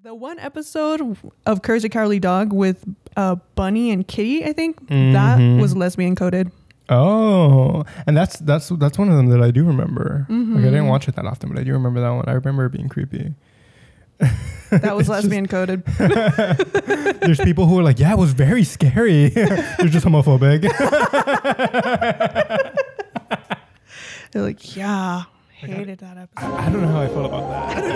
The one episode of Courage the Cowardly Dog with Bunny and Kitty, I think, that was lesbian coded. Oh, and that's one of them that I do remember. Like, I didn't watch it that often, but I do remember that one. I remember it being creepy. That was lesbian coded. There's people who are like, yeah, it was very scary. They're just homophobic. They're like, yeah, hated that episode. I don't know how I felt about that.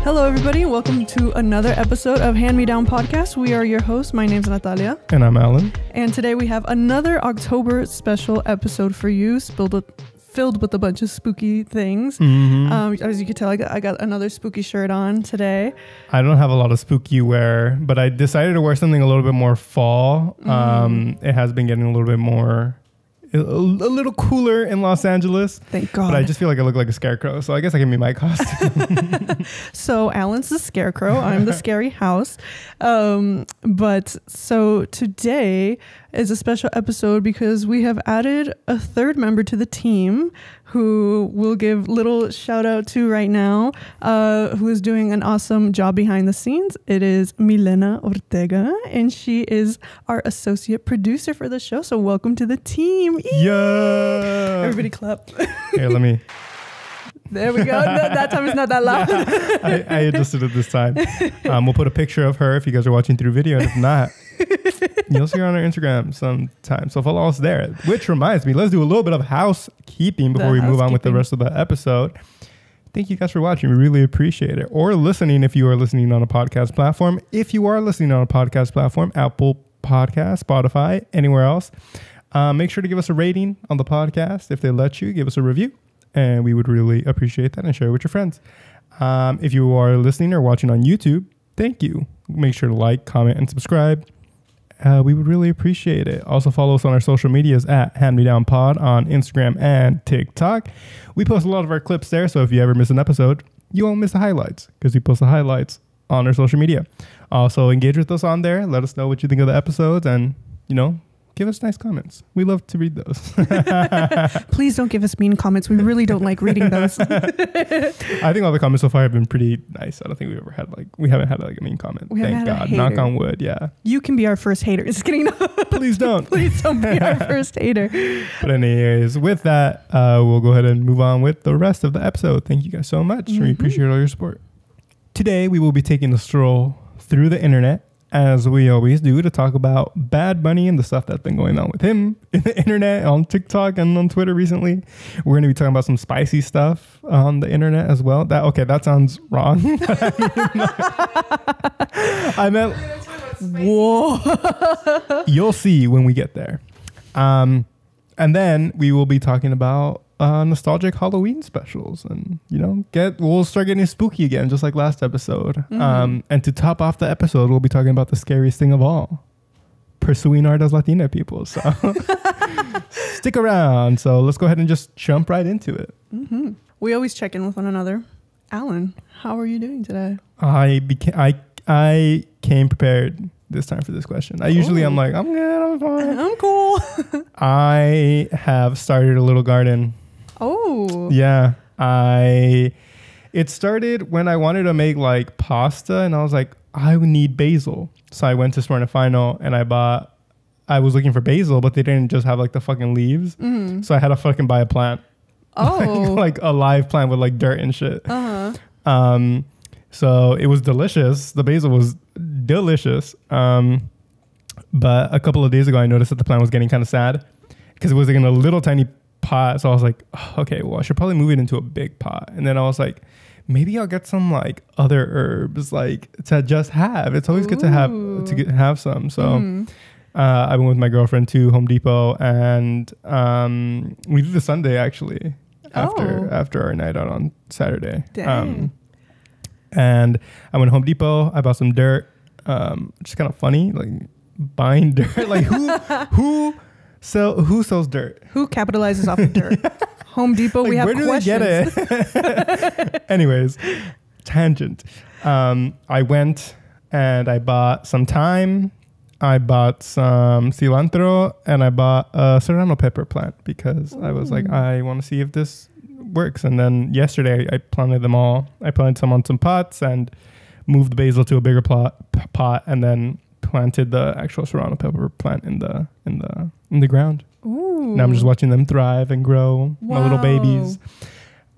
Hello, everybody. Welcome to another episode of Hand Me Down Podcast. We are your hosts. My name's Natalia. And I'm Alan. And today we have another October special episode for you, filled with a bunch of spooky things. As you can tell, I got another spooky shirt on today. I don't have a lot of spooky wear, but I decided to wear something a little bit more fall. It has been getting a little bit more... a little cooler in Los Angeles. Thank God. But I just feel like I look like a scarecrow, so I guess I can be my costume. So Alan's the scarecrow. I'm the scary house. But so today is a special episode because we have added a third member to the team who we'll give little shout out to right now, who is doing an awesome job behind the scenes. It is Milena Ortega, and she is our associate producer for the show. So welcome to the team. Yeah. Everybody clap. Here, let me. There we go. No, that time it's not that loud. Yeah, I adjusted it this time. We'll put a picture of her if you guys are watching through video. And if not, you'll see her on our Instagram sometime. So follow us there. Which reminds me, let's do a little bit of housekeeping before we move on with the rest of the episode. Thank you guys for watching. We really appreciate it. Or listening if you are listening on a podcast platform. If you are listening on a podcast platform, Apple Podcast, Spotify, anywhere else, make sure to give us a rating on the podcast. If they let you, give us a review. And we would really appreciate that and share it with your friends. If you are listening or watching on YouTube, thank you. Make sure to like, comment, and subscribe. We would really appreciate it. Also follow us on our social medias at Hand Me Down Pod on Instagram and TikTok. We post a lot of our clips there, so if you ever miss an episode, you won't miss the highlights because we post the highlights on our social media. Also engage with us on there. Let us know what you think of the episodes and, give us nice comments. We love to read those. Please don't give us mean comments. We really don't like reading those. I think all the comments so far have been pretty nice. I don't think we haven't had a mean comment. Thank God. Knock on wood. Yeah. You can be our first hater. Just kidding. Please don't. Please don't be our first hater. But anyways, with that, we'll go ahead and move on with the rest of the episode. Thank you guys so much. We appreciate all your support. Today, we will be taking a stroll through the internet, as we always do, to talk about Bad Bunny and the stuff that's been going on with him in the internet, on TikTok and on Twitter recently. We're going to be talking about some spicy stuff on the internet as well. That sounds wrong. I meant, whoa. You'll see when we get there. And then we will be talking about nostalgic Halloween specials, and we'll start getting spooky again, just like last episode. And to top off the episode, we'll be talking about the scariest thing of all, pursuing art as Latina people. So stick around. So let's go ahead and just jump right into it. We always check in with one another. Alan, how are you doing today? I came prepared this time for this question. I'm like, I'm good, I'm fine, I'm cool. I have started a little garden. Oh. Yeah. It started when I wanted to make like pasta, and I was like, I would need basil. So I went to Smart & Final and I was looking for basil, but they didn't just have like the fucking leaves. So I had to fucking buy a plant. Oh. like a live plant with like dirt and shit. So it was delicious. The basil was delicious. But a couple of days ago, I noticed that the plant was getting kind of sad because it was like in a little tiny pot. So I was like, oh, okay, well, I should probably move it into a big pot. And then I was like, maybe I'll get some like other herbs like to just have. It's always good to have some. So I went with my girlfriend to Home Depot, and we did the Sunday actually after our night out on Saturday. And I went to Home Depot. I bought some dirt. Which is kind of funny, like buying dirt. Like who sells dirt? Who capitalizes off of dirt? Home Depot. Like, we have questions. Where do they get it? Anyways, tangent. I went and I bought some thyme. I bought some cilantro and I bought a serrano pepper plant because I was like, I want to see if this works. And then yesterday I planted them all. I planted some on some pots and moved the basil to a bigger pot and then planted the actual serrano pepper plant in the ground. Ooh. Now I'm just watching them thrive and grow. Wow. My little babies.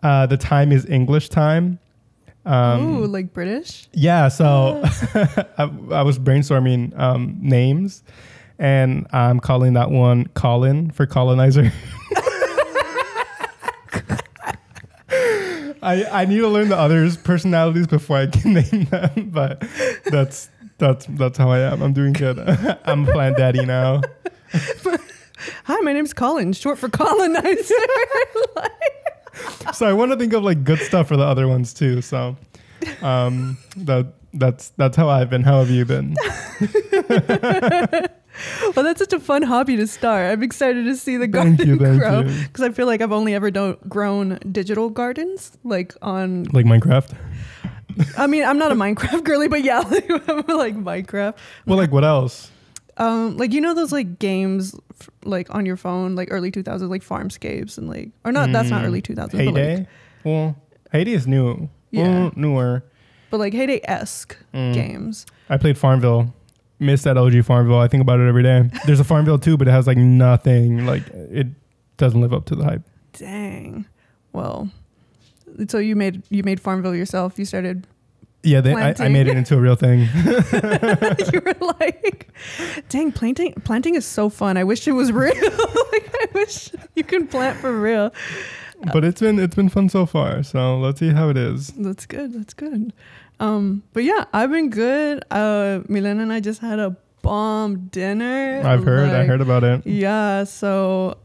The time is English time. Ooh, like British? Yeah, so I was brainstorming names, and I'm calling that one Colin for colonizer. I need to learn the others' personalities before I can name them, but that's how I am. I'm doing good. I'm a plant daddy now. Hi, my name's Colin, short for colonizer. So I want to think of like good stuff for the other ones too. So that's how I've been. How have you been? Well, that's such a fun hobby to start. I'm excited to see the garden grow because I feel like I've only ever grown digital gardens, like Minecraft. I mean, I'm not a Minecraft girly, but yeah, like Minecraft. Well, like what else? Like those like games like on your phone, like early 2000s, like Farmscapes and like, or not. That's not early 2000s. Heyday. But like, well, Heyday is new. Yeah, well, newer. But like Heyday-esque games. I played Farmville. Missed that OG Farmville. I think about it every day. There's a Farmville 2, but it has like nothing. Like it doesn't live up to the hype. Dang. Well, so you made Farmville yourself. You started. Yeah, I made it into a real thing. You were like, dang, planting is so fun. I wish it was real. Like I wish you could plant for real. But it's been fun so far. So let's see how it is. That's good. But yeah, I've been good. Milena and I just had a bomb dinner. I heard about it. Yeah, so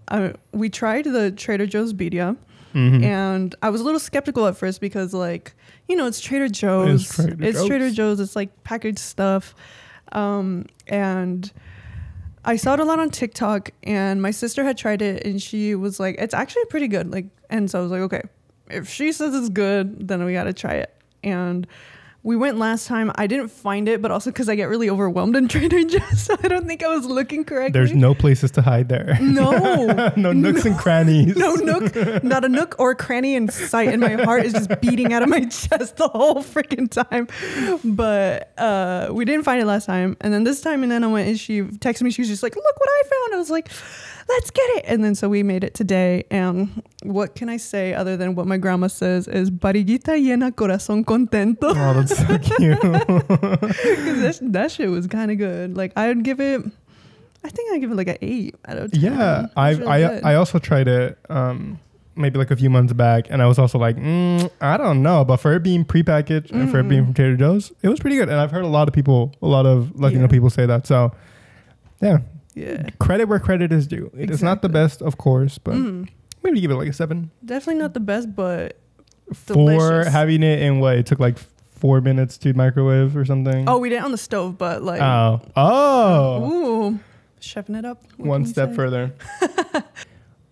we tried the Trader Joe's birria. Mm-hmm. And I was a little skeptical at first because like, it's Trader Joe's. It's Trader Joe's. It's like packaged stuff. And I saw it a lot on TikTok and my sister had tried it and she was like, it's actually pretty good. Like, and so I was like, okay, if she says it's good, then we got to try it. And we went last time. I didn't find it, but also because I get really overwhelmed in Trader Joe's, so I don't think I was looking correctly. There's no places to hide there. No. No nooks and crannies. No nook, not a nook or a cranny in sight, and my heart is just beating out of my chest the whole freaking time. But we didn't find it last time, and then this time, and then I went and she texted me. She was just like, "Look what I found!" I was like, let's get it. And then so we made it today. And what can I say other than what my grandma says is barriguita llena, corazón contento. Oh, that's so cute. Because that shit was kind of good. Like I think I'd give it like an 8 out of 10. Yeah, I also tried it maybe like a few months back, and I was also like, I don't know, but for it being prepackaged and for it being from Trader Joe's, it was pretty good. And I've heard a lot of Latino people say that. So yeah. Credit where credit is due. It is not the best, of course, but maybe give it like a 7. Definitely not the best, but for having it in what it took like 4 minutes to microwave or something. Oh, we did it on the stove, but like ooh, chefing it up. One step further.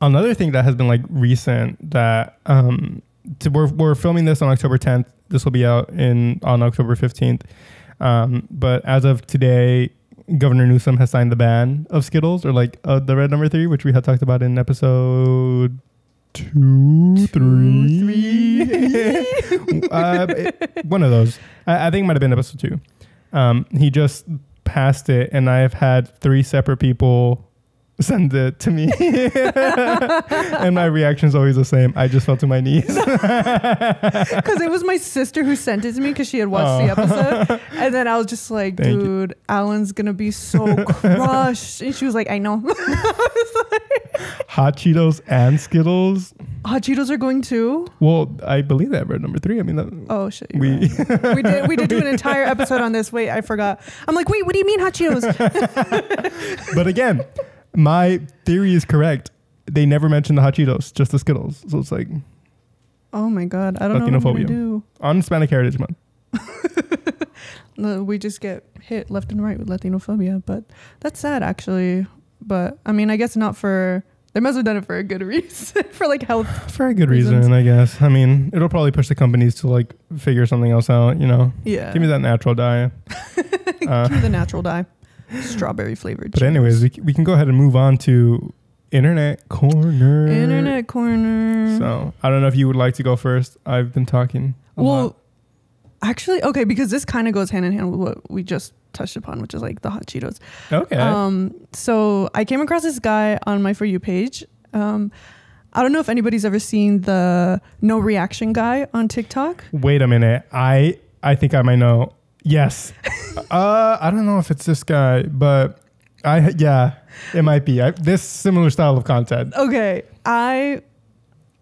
Another thing that has been like recent that we're filming this on October 10th. This will be out on October 15th. But as of today, Governor Newsom has signed the ban of Skittles, or like the red number 3, which we had talked about in episode 2, 3. One of those. I think it might have been episode 2. He just passed it, and I have had 3 separate people send it to me. And my reaction is always the same. I just fell to my knees. Because it was my sister who sent it to me because she had watched the episode. And then I was just like, dude, Alan's going to be so crushed. And she was like, I know. Hot Cheetos and Skittles. Hot Cheetos are going too? Well, I believe that we're number 3. I mean, oh shit. We did do an entire episode on this. Wait, I forgot. I'm like, wait, what do you mean Hot Cheetos? But again, my theory is correct. They never mentioned the Hot Cheetos, just the Skittles. So it's like, oh my god, I don't know what to do. On Hispanic Heritage Month. No, we just get hit left and right with Latinophobia, but that's sad actually. But I mean, I guess not for. They must have done it for a good reason, for like health. For a good reason, I guess. I mean, it'll probably push the companies to like figure something else out. Yeah. Give me that natural dye. Give me the natural dye. strawberry flavored. But anyways, we can go ahead and move on to Internet Corner. Internet Corner. So I don't know if you would like to go first. I've been talking a lot. Actually, okay, because this kind of goes hand in hand with what we just touched upon, which is like the hot Cheetos. Okay. So I came across this guy on my For You page. I don't know if anybody's ever seen the no reaction guy on TikTok. Wait a minute. I think I might know. Yes. I don't know if it's this guy, but it might be. This similar style of content. Okay. I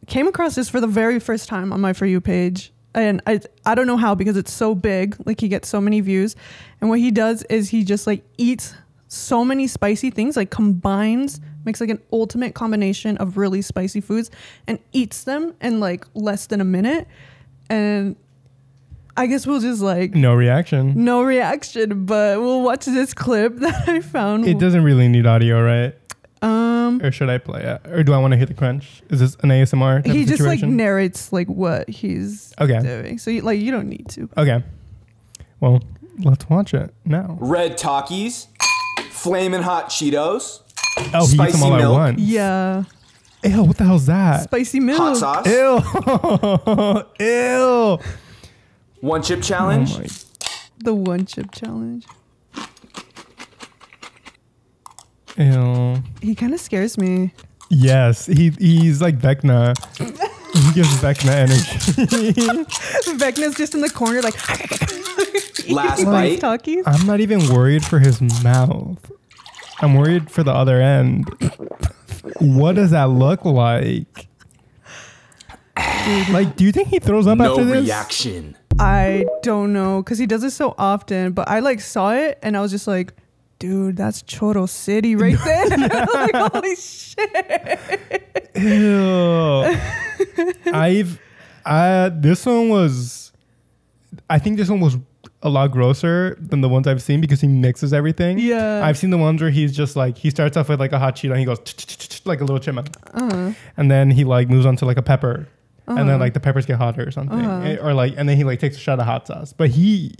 came across this for the very first time on my For You page. And I don't know how, because it's so big. Like, he gets so many views. And what he does is he just like eats so many spicy things, like makes like an ultimate combination of really spicy foods and eats them in like less than a minute. And I guess we'll just like... No reaction, but we'll watch this clip that I found. It doesn't really need audio, right? Or should I play it? Or do I want to hit the crunch? Is this an ASMR type He of just like situation? narrates like what he's doing. So you don't need to. Okay. Well, let's watch it now. Red Takis, Flamin' Hot Cheetos. Oh, he eats them all at once. Yeah. Ew, what the hell's that? Spicy milk. Hot sauce. Ew. Ew. One chip challenge. Oh my. The one chip challenge. Ew. He kind of scares me. Yes, he's like Vecna. He gives Vecna energy. Vecna's just in the corner like... Last bite. Talkies. I'm not even worried for his mouth. I'm worried for the other end. What does that look like? Like, do you think he throws up after No this? reaction. I don't know, because he does it so often. But I like saw it and I was just like, dude, that's Choro City right there. Like, holy shit. Ew. I think this one was a lot grosser than the ones I've seen because he mixes everything. Yeah. I've seen the ones where he's just like, he starts off with like a hot Cheeto and he goes like a little chipmunk. And then he like moves on to like a pepper. And then like the peppers get hotter or something. Or like, and then he like takes a shot of hot sauce. But he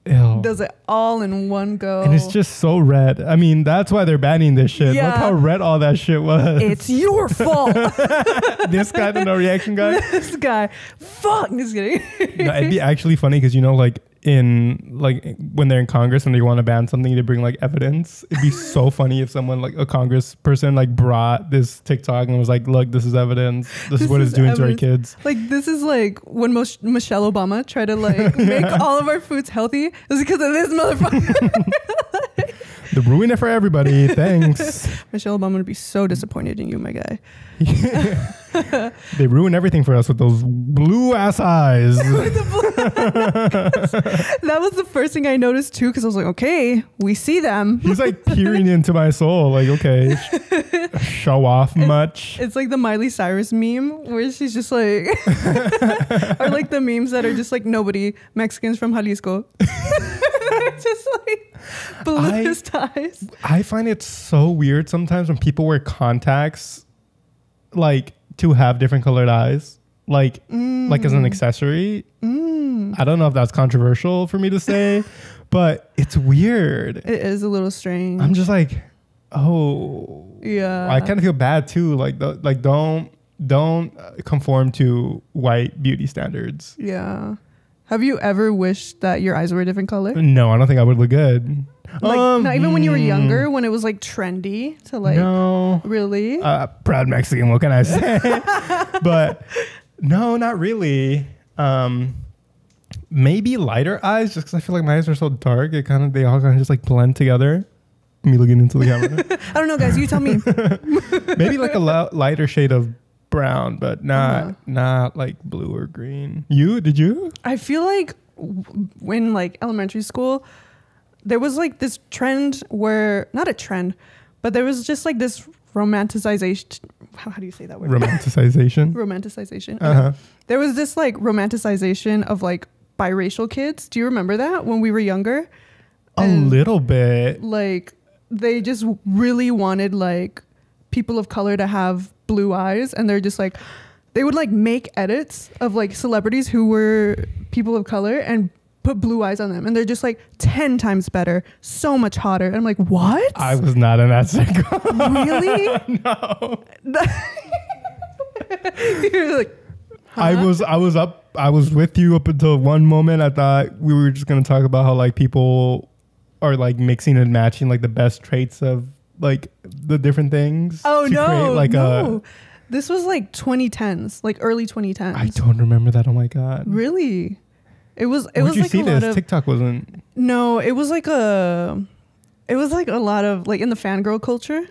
does it all in one go. And it's just so red. I mean, that's why they're banning this shit. Yeah. Look how red all that shit was. It's your fault. This guy, the no reaction guy. This guy. Fuck. Just kidding. No, it'd be actually funny because, you know, like when they're in Congress and they want to ban something, they bring like evidence. It'd be so funny if someone like a Congress person like brought this TikTok and was like, look, this is evidence. This is what it's doing to our kids. Like, this is like when Michelle Obama tried to like make all of our foods healthy. It was because of this motherfucker. They ruin it for everybody. Thanks. Michelle Obama would be so disappointed in you, my guy. They ruin everything for us with those blue ass eyes. That was the first thing I noticed too, because I was like, okay, we see them. He's like peering into my soul. Like, okay, show off much. It's like the Miley Cyrus meme where she's just like, or like the memes that are just like nobody, Mexicans from Jalisco. Just like bluest eyes. I find it so weird sometimes when people wear contacts, like to have different colored eyes, like as an accessory. I don't know if that's controversial for me to say, but it's weird. It is a little strange. I'm just like, oh yeah. I kind of feel bad too. Like don't conform to white beauty standards. Yeah. Have you ever wished that your eyes were a different color? No, I don't think I would look good. Like, not even when you were younger, when it was like trendy to like. No. Really? Proud Mexican, what can I say? But no, not really. Maybe lighter eyes, just because I feel like my eyes are so dark. They all kind of just like blend together. Me looking into the camera. I don't know, guys. You tell me. Maybe like a lighter shade of brown, but not like blue or green. Did you? I feel like when like elementary school, there was like this trend where, not a trend, but there was just like this romanticization. How do you say that word? Romanticization. Romanticization. Uh-huh. There was this like romanticization of like biracial kids. Do you remember that when we were younger? A little bit. Like they just really wanted like people of color to have blue eyes, and they're just like, they would like make edits of like celebrities who were people of color and put blue eyes on them, and they're just like 10 times better, so much hotter. And I'm like, what? I was not in that sitcom. Really? No. You're like, huh? I was with you up until one moment. I thought we were just gonna talk about how like people are like mixing and matching like the best traits of like the different things. Oh to create, like no. This was like 2010s, like early 2010s. I don't remember that. Oh my god. Really? It was Where'd was you like see a lot this? of TikTok wasn't. No, it was like a lot of like in the fangirl culture.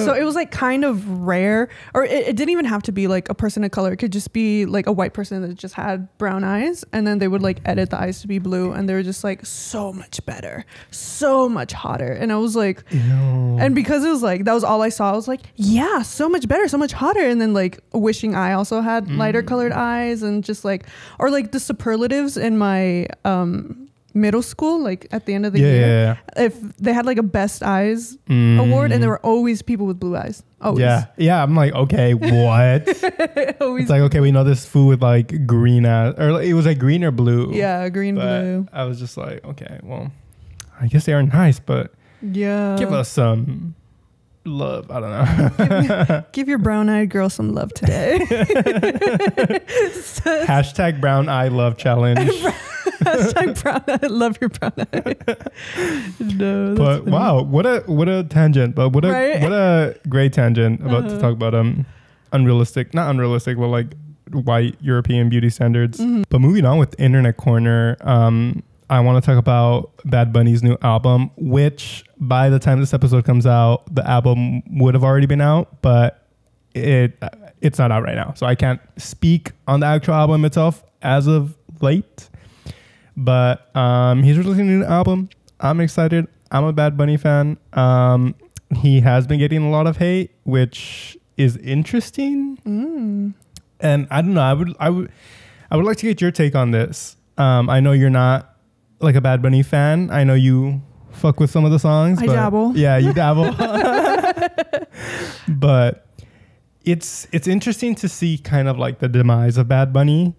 So it was like kind of rare, or it didn't even have to be like a person of color. It could just be like a white person that just had brown eyes, and then they would like edit the eyes to be blue, and they were just like so much better, so much hotter. And I was like, Ew. and because it was like that was all I saw, I was like, yeah, so much better, so much hotter. And then like wishing I also had lighter colored eyes, and just like, or like the superlatives in my middle school, like at the end of the year, if they had like a best eyes award, and there were always people with blue eyes. Always. Yeah. I'm like, okay, what? It's like, okay, we know this food with like green eyes, or like, it was like green or blue. Yeah, green, blue. I was just like, okay, well, I guess they are nice, but yeah, give us some love. I don't know. give your brown-eyed girl some love today. Hashtag brown eye love challenge. Hashtag brown eye, love your brown eye. No, but funny. wow, what a tangent, but what a great tangent about to talk about not unrealistic, but like white European beauty standards. But moving on with Internet Corner, I want to talk about Bad Bunny's new album, which by the time this episode comes out, the album would have already been out, but it's not out right now. So I can't speak on the actual album itself as of late. But he's releasing a new album. I'm excited. I'm a Bad Bunny fan. He has been getting a lot of hate, which is interesting. And I don't know. I would like to get your take on this. I know you're not like a Bad Bunny fan. I know you fuck with some of the songs. I dabble. Yeah, you dabble. But it's interesting to see kind of like the demise of Bad Bunny.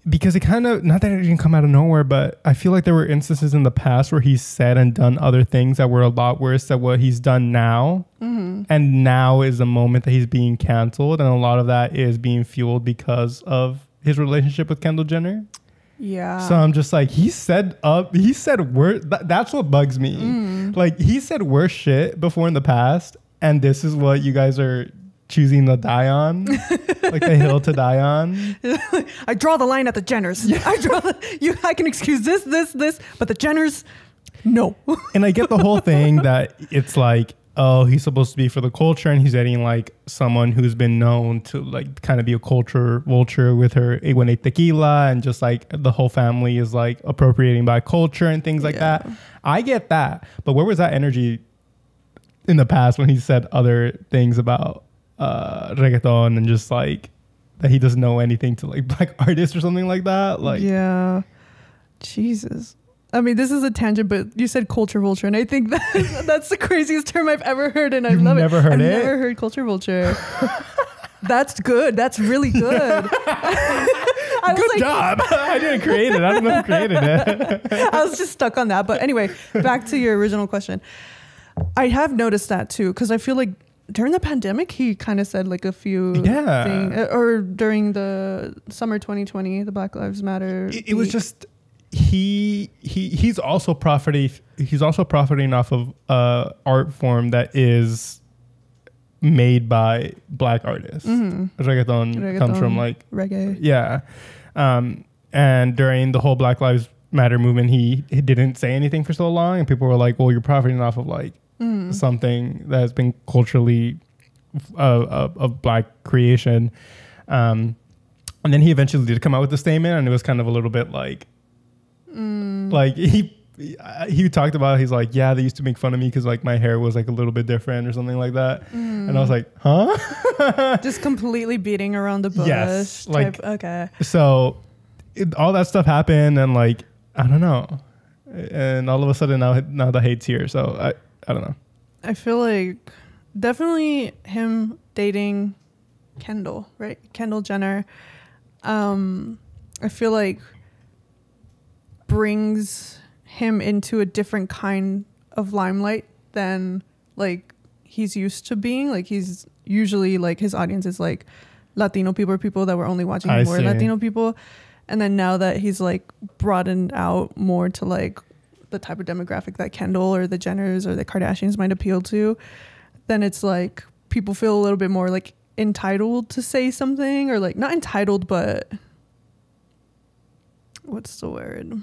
Because it kind of, not that it didn't come out of nowhere, but I feel like there were instances in the past where he's said and done other things that were a lot worse than what he's done now. And now is the moment that he's being canceled. And a lot of that is being fueled because of his relationship with Kendall Jenner. Yeah. So I'm just like, he said worse. That's what bugs me. Like, he said worse shit before in the past. And this is what you guys are choosing to die on, like the hill to die on. I draw the line at the Jenners. Yeah. I can excuse this, but the Jenners, no. And I get the whole thing that it's like, oh, he's supposed to be for the culture, and he's dating like someone who's been known to like kind of be a culture vulture with her A18 tequila, and just like the whole family is like appropriating by culture and things like that. I get that, but where was that energy in the past when he said other things about reggaeton and just like that he doesn't know anything to like black artists or something like that? Like, yeah, Jesus. I mean, this is a tangent, but you said culture vulture, and I think that's the craziest term I've ever heard, and I love it. I've never heard culture vulture. That's good. That's really good. Good job. I didn't create it. I don't know who created it. I was just stuck on that. But anyway, back to your original question. I have noticed that too, because I feel like during the pandemic, he kind of said like a few things, or during the summer 2020, the Black Lives Matter. It was just he's also profiting off of art form that is made by black artists. Reggaeton comes from like reggae. Yeah. And during the whole Black Lives Matter movement, he didn't say anything for so long, and people were like, well, you're profiting off of like something that has been culturally of black creation. And then he eventually did come out with a statement, and it was kind of a little bit like he talked about, he's like, yeah, they used to make fun of me because like my hair was like a little bit different or something like that. And I was like, huh? Just completely beating around the bush. Yes, like, okay. So all that stuff happened, and like, I don't know. And all of a sudden now the hate's here. So I don't know. I feel like definitely him dating Kendall, right? Kendall Jenner. I feel like brings him into a different kind of limelight than like he's used to being. Like he's usually like his audience is like Latino people or people that were only watching him more Latino people. And then now that he's like broadened out more to like the type of demographic that Kendall or the Jenners or the Kardashians might appeal to, then it's like people feel a little bit more like entitled to say something, or like not entitled, but what's the word?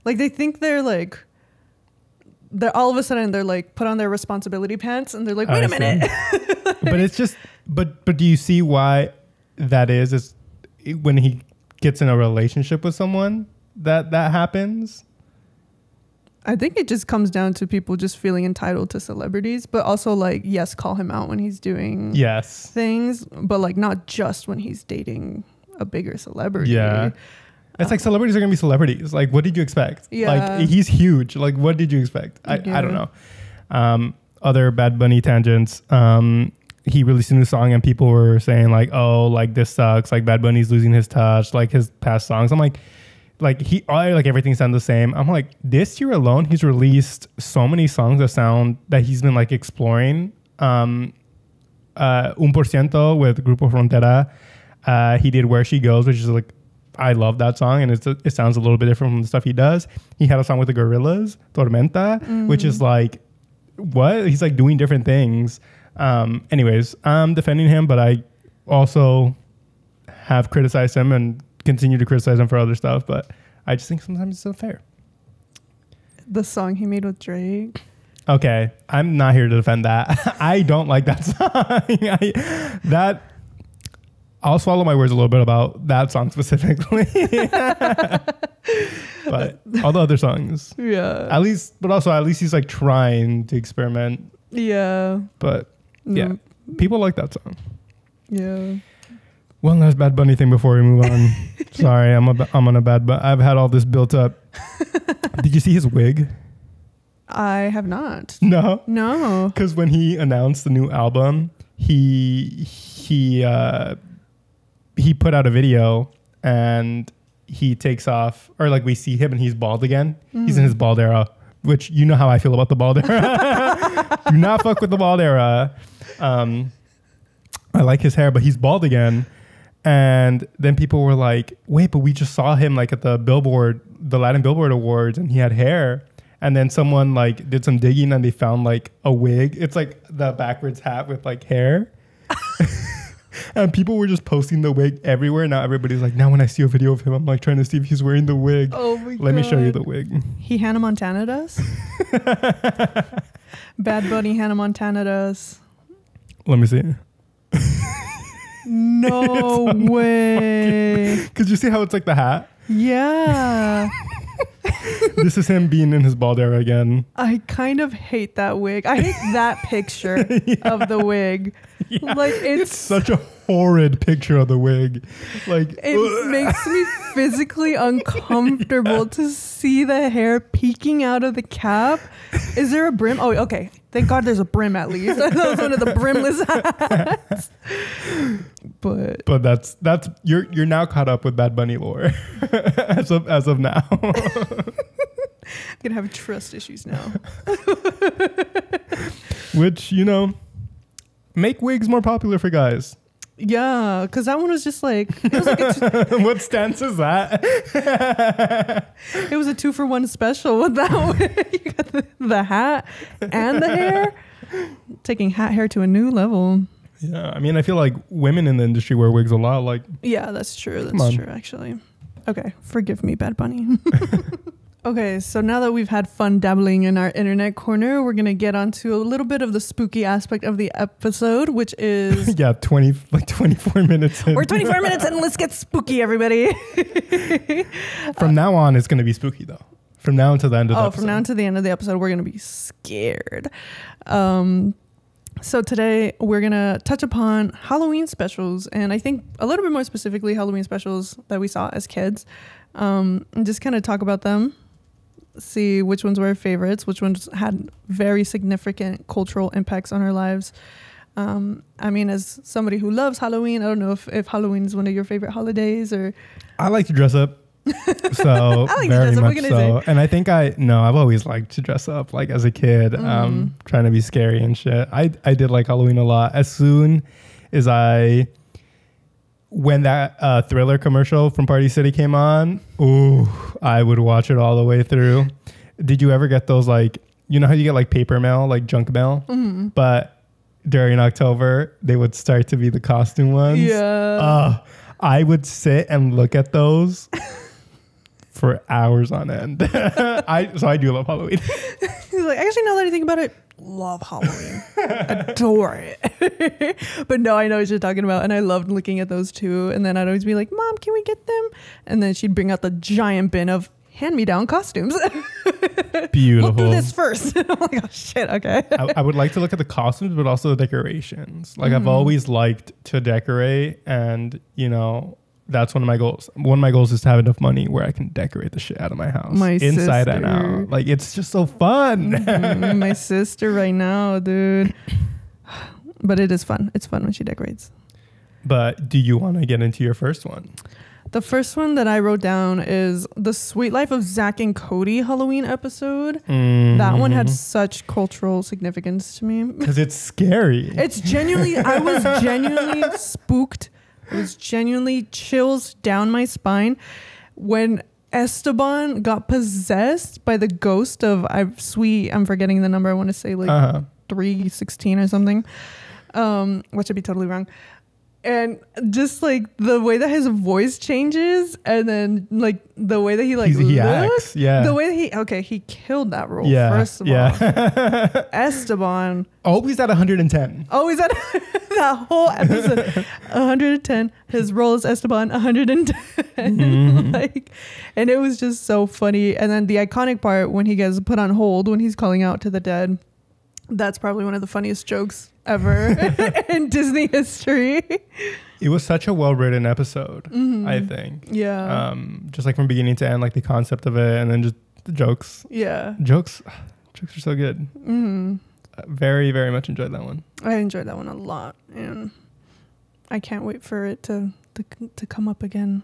Like they think they're all of a sudden they're like put on their responsibility pants and they're like, wait a minute. But it's just, but do you see why that is? Is when he gets in a relationship with someone that happens? I think it just comes down to people just feeling entitled to celebrities, but also like, yes, call him out when he's doing things, but like not just when he's dating a bigger celebrity. Yeah. It's like celebrities are going to be celebrities. Like, what did you expect? Yeah. Like, he's huge. Like, what did you expect? I don't know. Other Bad Bunny tangents. He released a new song and people were saying like, oh, like this sucks. Like Bad Bunny's losing his touch, like his past songs. I'm like everything sounds the same. I'm like, this year alone, he's released so many songs that he's been like exploring. 1% with Grupo Frontera. He did Where She Goes, which is like, I love that song, and it sounds a little bit different from the stuff he does. He had a song with the Gorillas, Tormenta, which is like, what? He's like doing different things. Anyways, I'm defending him, but I also have criticized him and continue to criticize him for other stuff. But I just think sometimes it's unfair. The song he made with Drake. Okay, I'm not here to defend that. I don't like that song. I'll swallow my words a little bit about that song specifically. But all the other songs. Yeah. At least he's like trying to experiment. Yeah. But yeah, people like that song. Yeah. One last Bad Bunny thing before we move on. Sorry, I'm on a bad but I've had all this built up. Did you see his wig? I have not. No? No. Because when he announced the new album, he put out a video and he takes off, or like we see him and he's bald again. He's in his bald era, which you know how I feel about the bald era. Do not fuck with the bald era. I like his hair, but he's bald again. And then people were like, wait, but we just saw him like at the Latin Billboard Awards, and he had hair. And then someone like did some digging and they found like a wig. It's like the backwards hat with like hair. And people were just posting the wig everywhere. Now everybody's like, now when I see a video of him, I'm like trying to see if he's wearing the wig. Oh my God. Let me show you the wig. He Hannah Montana does? Bad Bunny Hannah Montana does. Let me see. No way. Because you see how it's like the hat? Yeah. This is him being in his bald era again. I kind of hate that wig. I hate that picture of the wig. Yeah. Like it's such a horrid picture of the wig. Like it makes me physically uncomfortable to see the hair peeking out of the cap. Is there a brim? Oh, okay. Thank God there's a brim at least. That was one of the brimless hats. But that's you're now caught up with Bad Bunny lore as of now. I'm gonna have trust issues now. Which, you know, make wigs more popular for guys. Yeah, because that one was just like, it was like what stance is that? It was a 2-for-1 special with that one. You got the hat and the hair. Taking hat hair to a new level. Yeah, I mean, I feel like women in the industry wear wigs a lot. Like, yeah, that's true. That's true, actually. Okay, forgive me, Bad Bunny. Okay, so now that we've had fun dabbling in our internet corner, we're going to get onto a little bit of the spooky aspect of the episode, which is... yeah, 24 minutes in. We're 24 minutes in. Let's get spooky, everybody. From now on, it's going to be spooky, though. From now until the end of the episode. From now until the end of the episode, we're going to be scared. So today, we're going to touch upon Halloween specials, and I think a little bit more specifically, Halloween specials that we saw as kids, and just kind of talk about them. See which ones were our favorites, which ones had very significant cultural impacts on our lives, I mean, as somebody who loves Halloween, I don't know if Halloween is one of your favorite holidays or. I like to dress up. So I like very to dress up. much so. And I think I've always liked to dress up like as a kid, trying to be scary and shit. I did like Halloween a lot. As soon as when that Thriller commercial from Party City came on, I would watch it all the way through. Did you ever get those, like, you know how you get like paper mail, like junk mail? Mm-hmm. But during October, they would start to be the costume ones. Yeah. I would sit and look at those for hours on end. So I do love Halloween. He's like, actually, now that I think about it, love Halloween. Adore it. But no, I know what you're talking about. And I loved looking at those too. And then I'd always be like, Mom, can we get them? And then she'd bring out the giant bin of hand-me-down costumes. Beautiful. We'll do this first. I'm like, oh shit, okay. I would like to look at the costumes, but also the decorations. Like, I've always liked to decorate, and that's one of my goals. One of my goals is to have enough money where I can decorate the shit out of my house, inside and out. Like, it's just so fun. My sister right now, dude. But it is fun. It's fun when she decorates. But do you want to get into your first one? The first one that I wrote down is the Sweet Life of Zach and Cody Halloween episode. Mm-hmm. That one had such cultural significance to me. Because it's scary. It's genuinely, I was genuinely spooked. It was genuinely chills down my spine when Esteban got possessed by the ghost of, I'm forgetting the number. I want to say like 316 or something. Which would be totally wrong. And just like the way that his voice changes, and then like the way that he he acts, the way that he killed that role. First of all, Esteban always at 110. Always at that whole episode 110. His role is Esteban 110. Like, and it was just so funny. And then the iconic part when he gets put on hold when he's calling out to the dead. That's probably one of the funniest jokes ever in Disney history. It was such a well-written episode, I think. Yeah. Just like from beginning to end, like the concept of it, and then just the jokes. Yeah. Jokes are so good. Very, very much enjoyed that one. I enjoyed that one a lot, and I can't wait for it to come up again.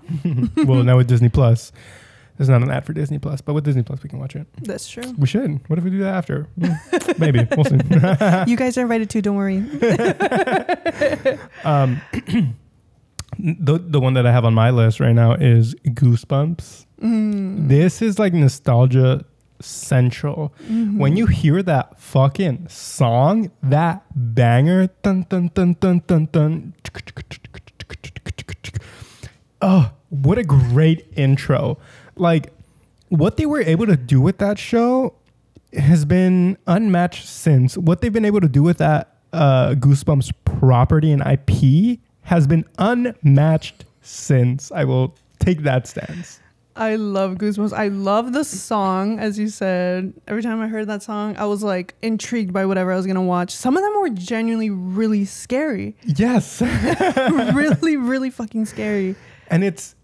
Well, now with Disney Plus. There's not an ad for Disney Plus, but with Disney Plus, we can watch it. That's true. We should. What if we do that after? Maybe. We'll see. You guys are invited too. Don't worry. The one that I have on my list right now is Goosebumps. This is like nostalgia central. When you hear that fucking song, that banger, dun, dun, dun, dun, dun, dun. Oh, what a great intro. Like, what they were able to do with that show has been unmatched since. What they've been able to do with that Goosebumps property and IP has been unmatched since. I will take that stance. I love Goosebumps. I love the song, as you said. Every time I heard that song, I was like intrigued by whatever I was going to watch. Some of them were genuinely really scary. Yes. Really, really fucking scary. And it's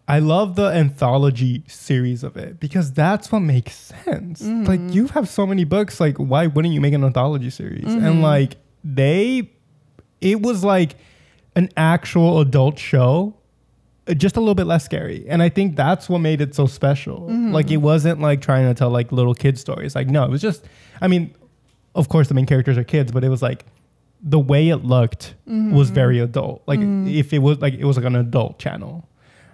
I love the anthology series of it because that's what makes sense. Like, you have so many books, like, why wouldn't you make an anthology series? And like it was like an actual adult show, just a little bit less scary. And I think that's what made it so special. Like, it wasn't like trying to tell like little kid stories. Like, no, it was just, I mean, of course the main characters are kids, but it was like the way it looked was very adult. Like if it was like an adult channel.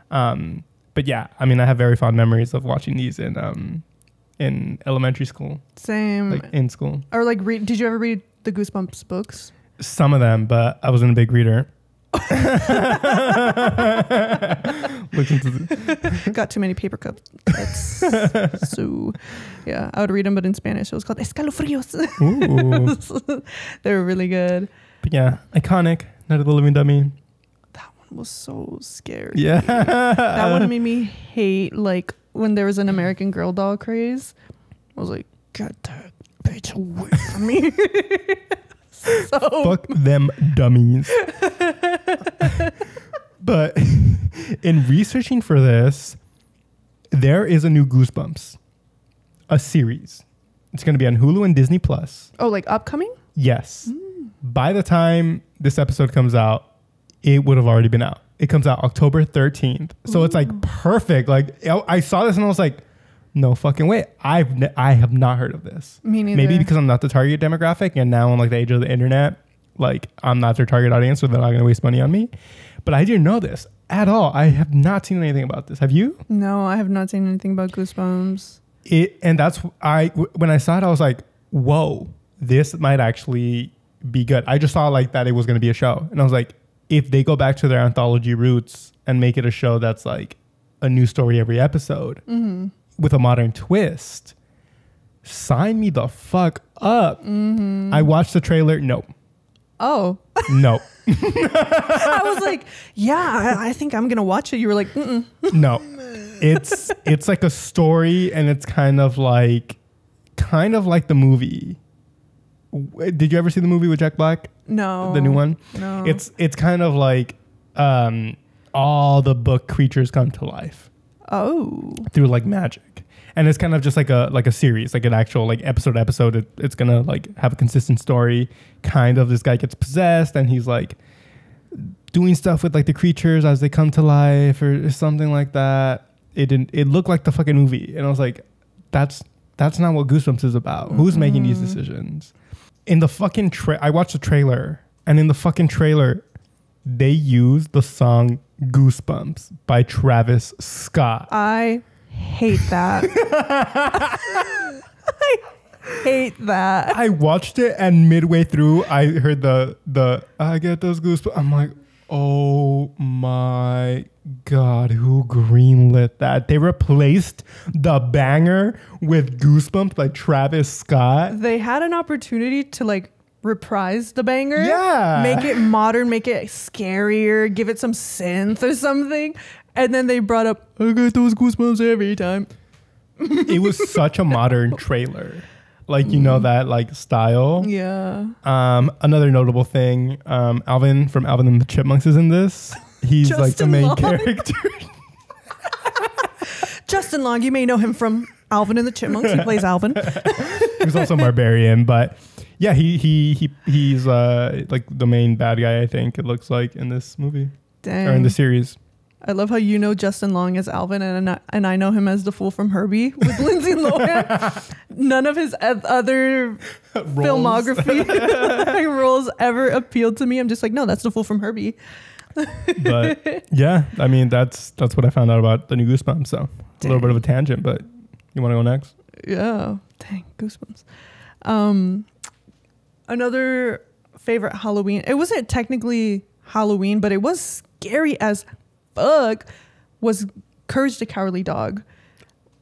But yeah, I mean, I have very fond memories of watching these in elementary school. Same. Like in school. Or like, did you ever read the Goosebumps books? Some of them, but I wasn't a big reader. Got too many paper cups. So yeah, I would read them, but in Spanish. It was called Escalofrios. They were really good. But yeah, iconic. Night of the Living Dummy. That one was so scary. Yeah. That one made me hate, like, when there was an American Girl doll craze. I was like, get that bitch away from me. So fuck them dummies. But in researching for this, there is a new Goosebumps, a series. It's going to be on Hulu and Disney Plus. Oh, like upcoming? Yes. By the time this episode comes out, it would have already been out. It comes out October 13th. So it's like perfect. Like I saw this and I was like, no fucking way. I have not heard of this. Me neither. Maybe because I'm not the target demographic and now on like the age of the internet, like I'm not their target audience, so they're not going to waste money on me. But I didn't know this at all. I have not seen anything about this. Have you? No, I have not seen anything about Goosebumps. And that's when I saw it, I was like, whoa, this might actually be good. I just saw like that it was going to be a show. And I was like, if they go back to their anthology roots and make it a show that's like a new story every episode with a modern twist, sign me the fuck up. I watched the trailer. Nope. Oh. No. I was like, yeah, I think I'm going to watch it. You were like, mm-mm. No. It's like a story and it's kind of like the movie. Did you ever see the movie with Jack Black? No. The new one? No. It's kind of like all the book creatures come to life. Oh. Through like magic. And it's kind of just like a series, like an actual like episode. It's gonna like have a consistent story. Kind of this guy gets possessed and he's like doing stuff with like the creatures as they come to life or something like that. It looked like the fucking movie. And I was like, that's not what Goosebumps is about. Who's making these decisions? In the fucking I watched the trailer, and in the fucking trailer, they use the song Goosebumps by Travis Scott. I hate that. I hate that. I watched it, and midway through, I heard the I get those goosebumps. I'm like, oh my God, who greenlit that? They replaced the banger with Goosebumps by Travis Scott. They had an opportunity to like reprise the banger. Yeah. Make it modern, make it scarier, give it some synth or something. And then they brought up, I get those goosebumps every time. It was such a modern trailer. Like, you know, that like style. Yeah. Another notable thing, Alvin from Alvin and the Chipmunks is in this. He's Justin like the main Long. character. Justin Long, you may know him from Alvin and the Chipmunks. He plays Alvin. He's also a barbarian, but yeah, he's like the main bad guy, I think it looks like, in this movie. Dang. Or in the series. I love how you know Justin Long as Alvin and I know him as the fool from Herbie with Lindsay Lohan. None of his other filmography roles ever appealed to me. I'm just like, no, that's the fool from Herbie. But yeah, I mean, that's what I found out about the new Goosebumps. So a little bit of a tangent, but you want to go next? Yeah. Dang, Goosebumps. Another favorite Halloween. It wasn't technically Halloween, but it was scary as fuck, was Courage the Cowardly Dog,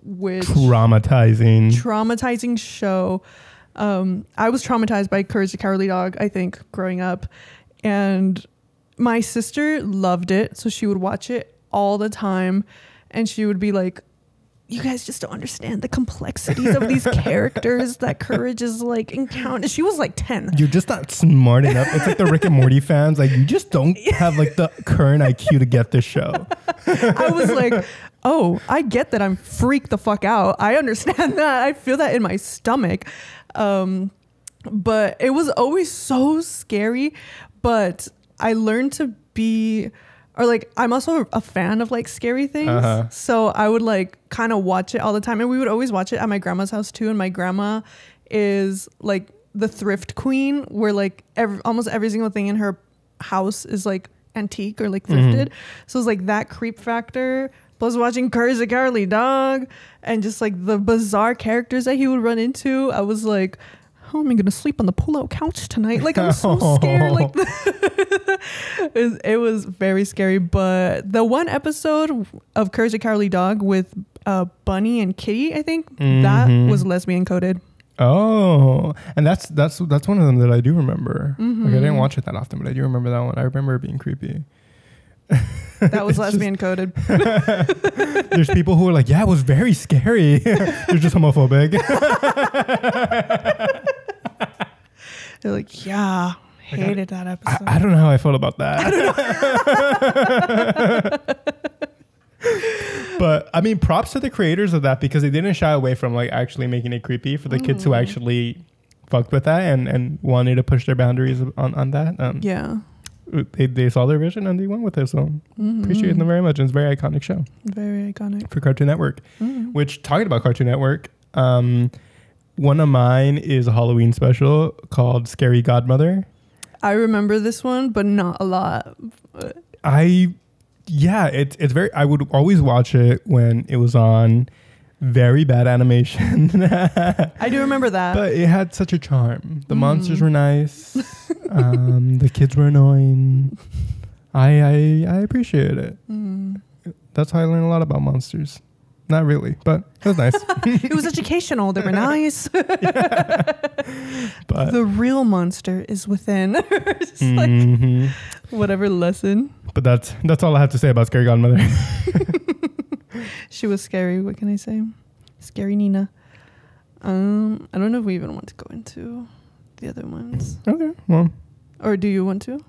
which traumatizing show. I was traumatized by Courage the Cowardly Dog, I think, growing up, and my sister loved it, so she would watch it all the time, and she would be like, you guys just don't understand the complexities of these characters that Courage is like encounter. She was like 10. You're just not smart enough. It's like the Rick and Morty fans. Like, you just don't have like the current IQ to get this show. I was like, oh, I get that I'm freaked the fuck out. I understand that. I feel that in my stomach. But it was always so scary. But I learned to be... Or like, I'm also a fan of like scary things. So I would like kind of watch it all the time. And we would always watch it at my grandma's house too. And my grandma is like the thrift queen, where like almost every single thing in her house is like antique or like thrifted. So it's like that creep factor. Plus watching Courage the Cowardly Dog and just like the bizarre characters that he would run into. I was like, how am I going to sleep on the pull-out couch tonight? Like, I'm so scared. Like, it was very scary. But the one episode of Courage the Cowardly Dog with Bunny and Kitty, I think, that was lesbian coded. Oh, and that's one of them that I do remember. Like, I didn't watch it that often, but I do remember that one. I remember it being creepy. That was lesbian coded. There's people who are like, yeah, it was very scary. They're just homophobic. They're like, yeah, hated that episode. I don't know how I felt about that. But I mean, props to the creators of that, because they didn't shy away from like actually making it creepy for the kids who actually fucked with that and wanted to push their boundaries on that. Yeah. They saw their vision and they went with it. So appreciate them very much. It's a very iconic show. Very iconic. For Cartoon Network. Which, talking about Cartoon Network, one of mine is a Halloween special called Scary Godmother. I remember this one, but not a lot. It's very, I would always watch it when it was on. Very bad animation. I do remember that. But it had such a charm. The monsters were nice. The kids were annoying. I appreciated it. That's how I learned a lot about monsters. Not really, but it was nice. It was educational. They were nice. But the real monster is within. Just like whatever lesson. But that's all I have to say about Scary Godmother. She was scary. What can I say? Scary Nina. I don't know if we even want to go into the other ones. Okay, well. Or do you want to?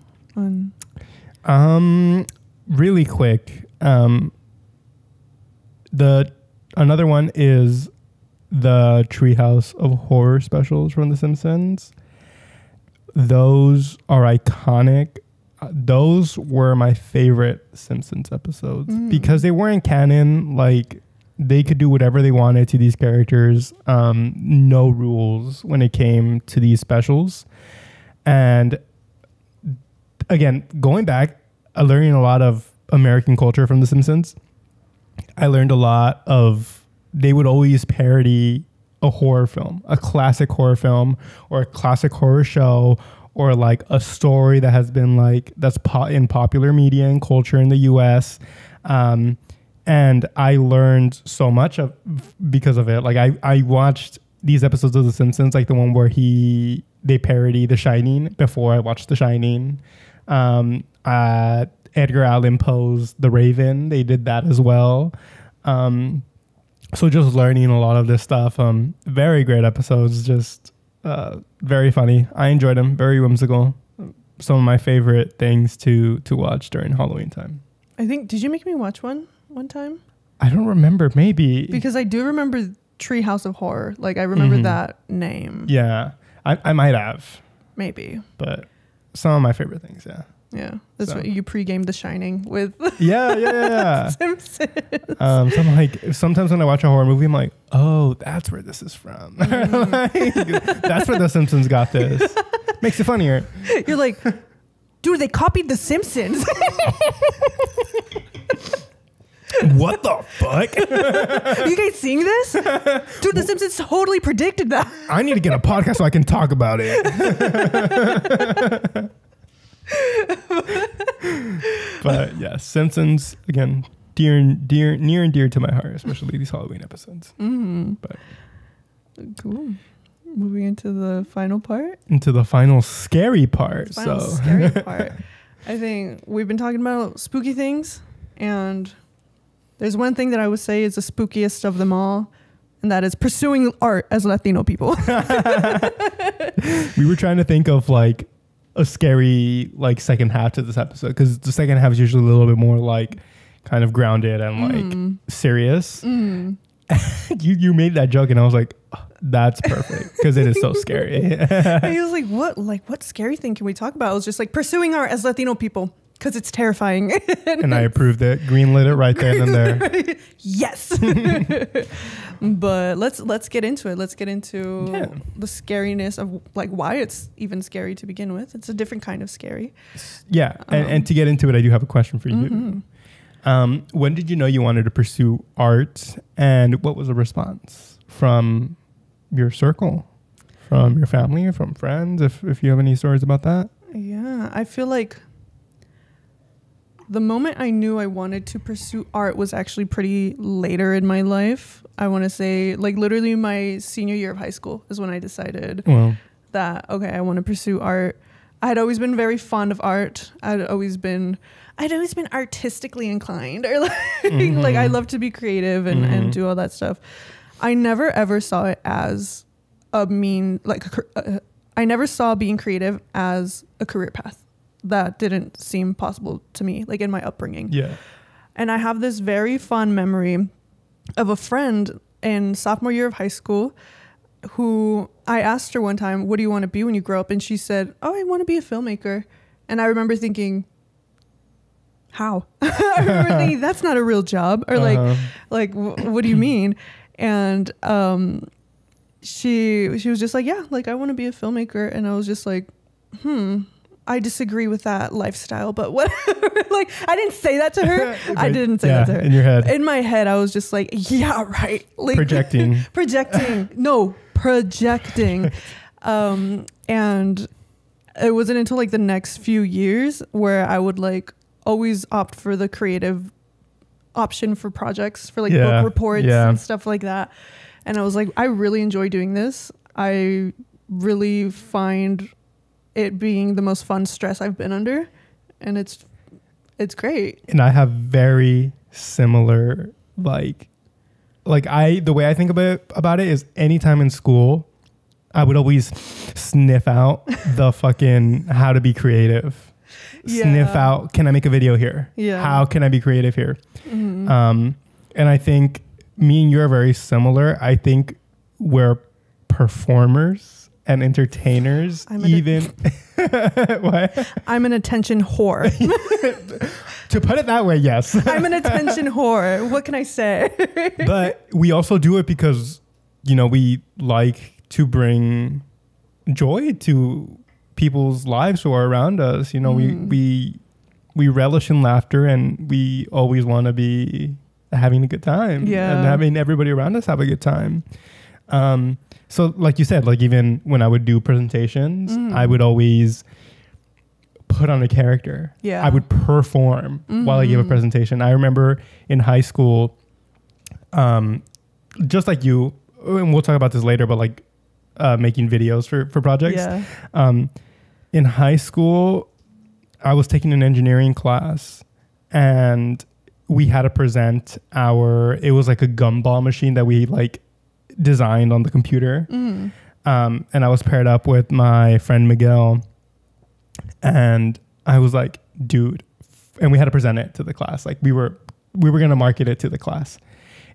Really quick. Another one is the Treehouse of Horror specials from The Simpsons. Those are iconic. Those were my favorite Simpsons episodes because they weren't canon. Like, they could do whatever they wanted to these characters. No rules when it came to these specials. And again, going back, learning a lot of American culture from The Simpsons. I learned a lot of, they would always parody a horror film, a classic horror film or a classic horror show, or like a story that has been like, that's in popular media and culture in the US. And I learned so much because of it. Like I watched these episodes of The Simpsons, like the one where they parody The Shining before I watched The Shining. Edgar Allan Poe's The Raven, they did that as well. So just learning a lot of this stuff. Very great episodes, just very funny. I enjoyed them. Very whimsical. Some of my favorite things to watch during Halloween time. I think, did you make me watch one time? I don't remember. Maybe. Because I do remember Treehouse of Horror. Like, I remember that name. Yeah. I might have. Maybe. But some of my favorite things, yeah. Yeah. That's what you pre-gamed The Shining with. Yeah. Simpsons. So I'm like, sometimes when I watch a horror movie, I'm like, oh, that's where this is from. Like, that's where The Simpsons got this. Makes it funnier. You're like, dude, they copied The Simpsons. What the fuck? Are you guys seeing this? Dude, The Simpsons totally predicted that. I need to get a podcast so I can talk about it. But yeah, Simpsons, again, near and dear to my heart, especially these Halloween episodes. But cool. Moving into the final part. Into the final scary part. Scary part. I think we've been talking about spooky things, and there's one thing that I would say is the spookiest of them all, and that is pursuing art as Latino people. We were trying to think of like a scary like second half to this episode, because the second half is usually a little bit more like kind of grounded and like serious. You made that joke and I was like, oh, that's perfect, because it is so scary. And he was like, what scary thing can we talk about? I was just like, pursuing art as Latino people, because it's terrifying. And I approved it, greenlit it right there and there. Yes. But let's get into it. Let's get into the scariness of like why it's even scary to begin with. It's a different kind of scary. Yeah. And to get into it, I do have a question for you. When did you know you wanted to pursue art, and what was the response from your circle, from your family, or from friends, if you have any stories about that? Yeah, I feel like the moment I knew I wanted to pursue art was actually pretty later in my life. I want to say like literally my senior year of high school is when I decided that, okay, I want to pursue art. I had always been very fond of art. I'd always been artistically inclined, or like, like I love to be creative and do all that stuff. I never ever saw it as I never saw being creative as a career path. That didn't seem possible to me, like in my upbringing. Yeah. And I have this very fond memory of a friend in sophomore year of high school who I asked her one time, what do you want to be when you grow up? And she said, oh, I want to be a filmmaker. And I remember thinking, how? I remember thinking, that's not a real job. Or what do you mean? And she was just like, yeah, like I want to be a filmmaker. And I was just like, I disagree with that lifestyle, but whatever. Like, I didn't say that to her. I didn't say that to her. In your head. In my head, I was just like, yeah, right. Like, projecting. No, projecting. And it wasn't until like the next few years where I would like always opt for the creative option for projects, for like book reports and stuff like that. And I was like, I really enjoy doing this. I really find it being the most fun stress I've been under, and it's great. And I have very similar the way I think about it is anytime in school I would always sniff out the fucking how to be creative. Sniff out, can I make a video here? How can I be creative here? And I think me and you are very similar. I think we're performers and entertainers. What? I'm an attention whore. To put it that way, yes. I'm an attention whore. What can I say? But we also do it because, we like to bring joy to people's lives who are around us. We relish in laughter, and we always want to be having a good time and having everybody around us have a good time. So like you said, like even when I would do presentations, I would always put on a character. I would perform while I gave a presentation. I remember in high school, just like you, and we'll talk about this later, but like making videos for projects. In high school, I was taking an engineering class, and we had to present it was like a gumball machine that we like designed on the computer. And I was paired up with my friend Miguel, and I was like, dude, and we had to present it to the class. Like we were going to market it to the class.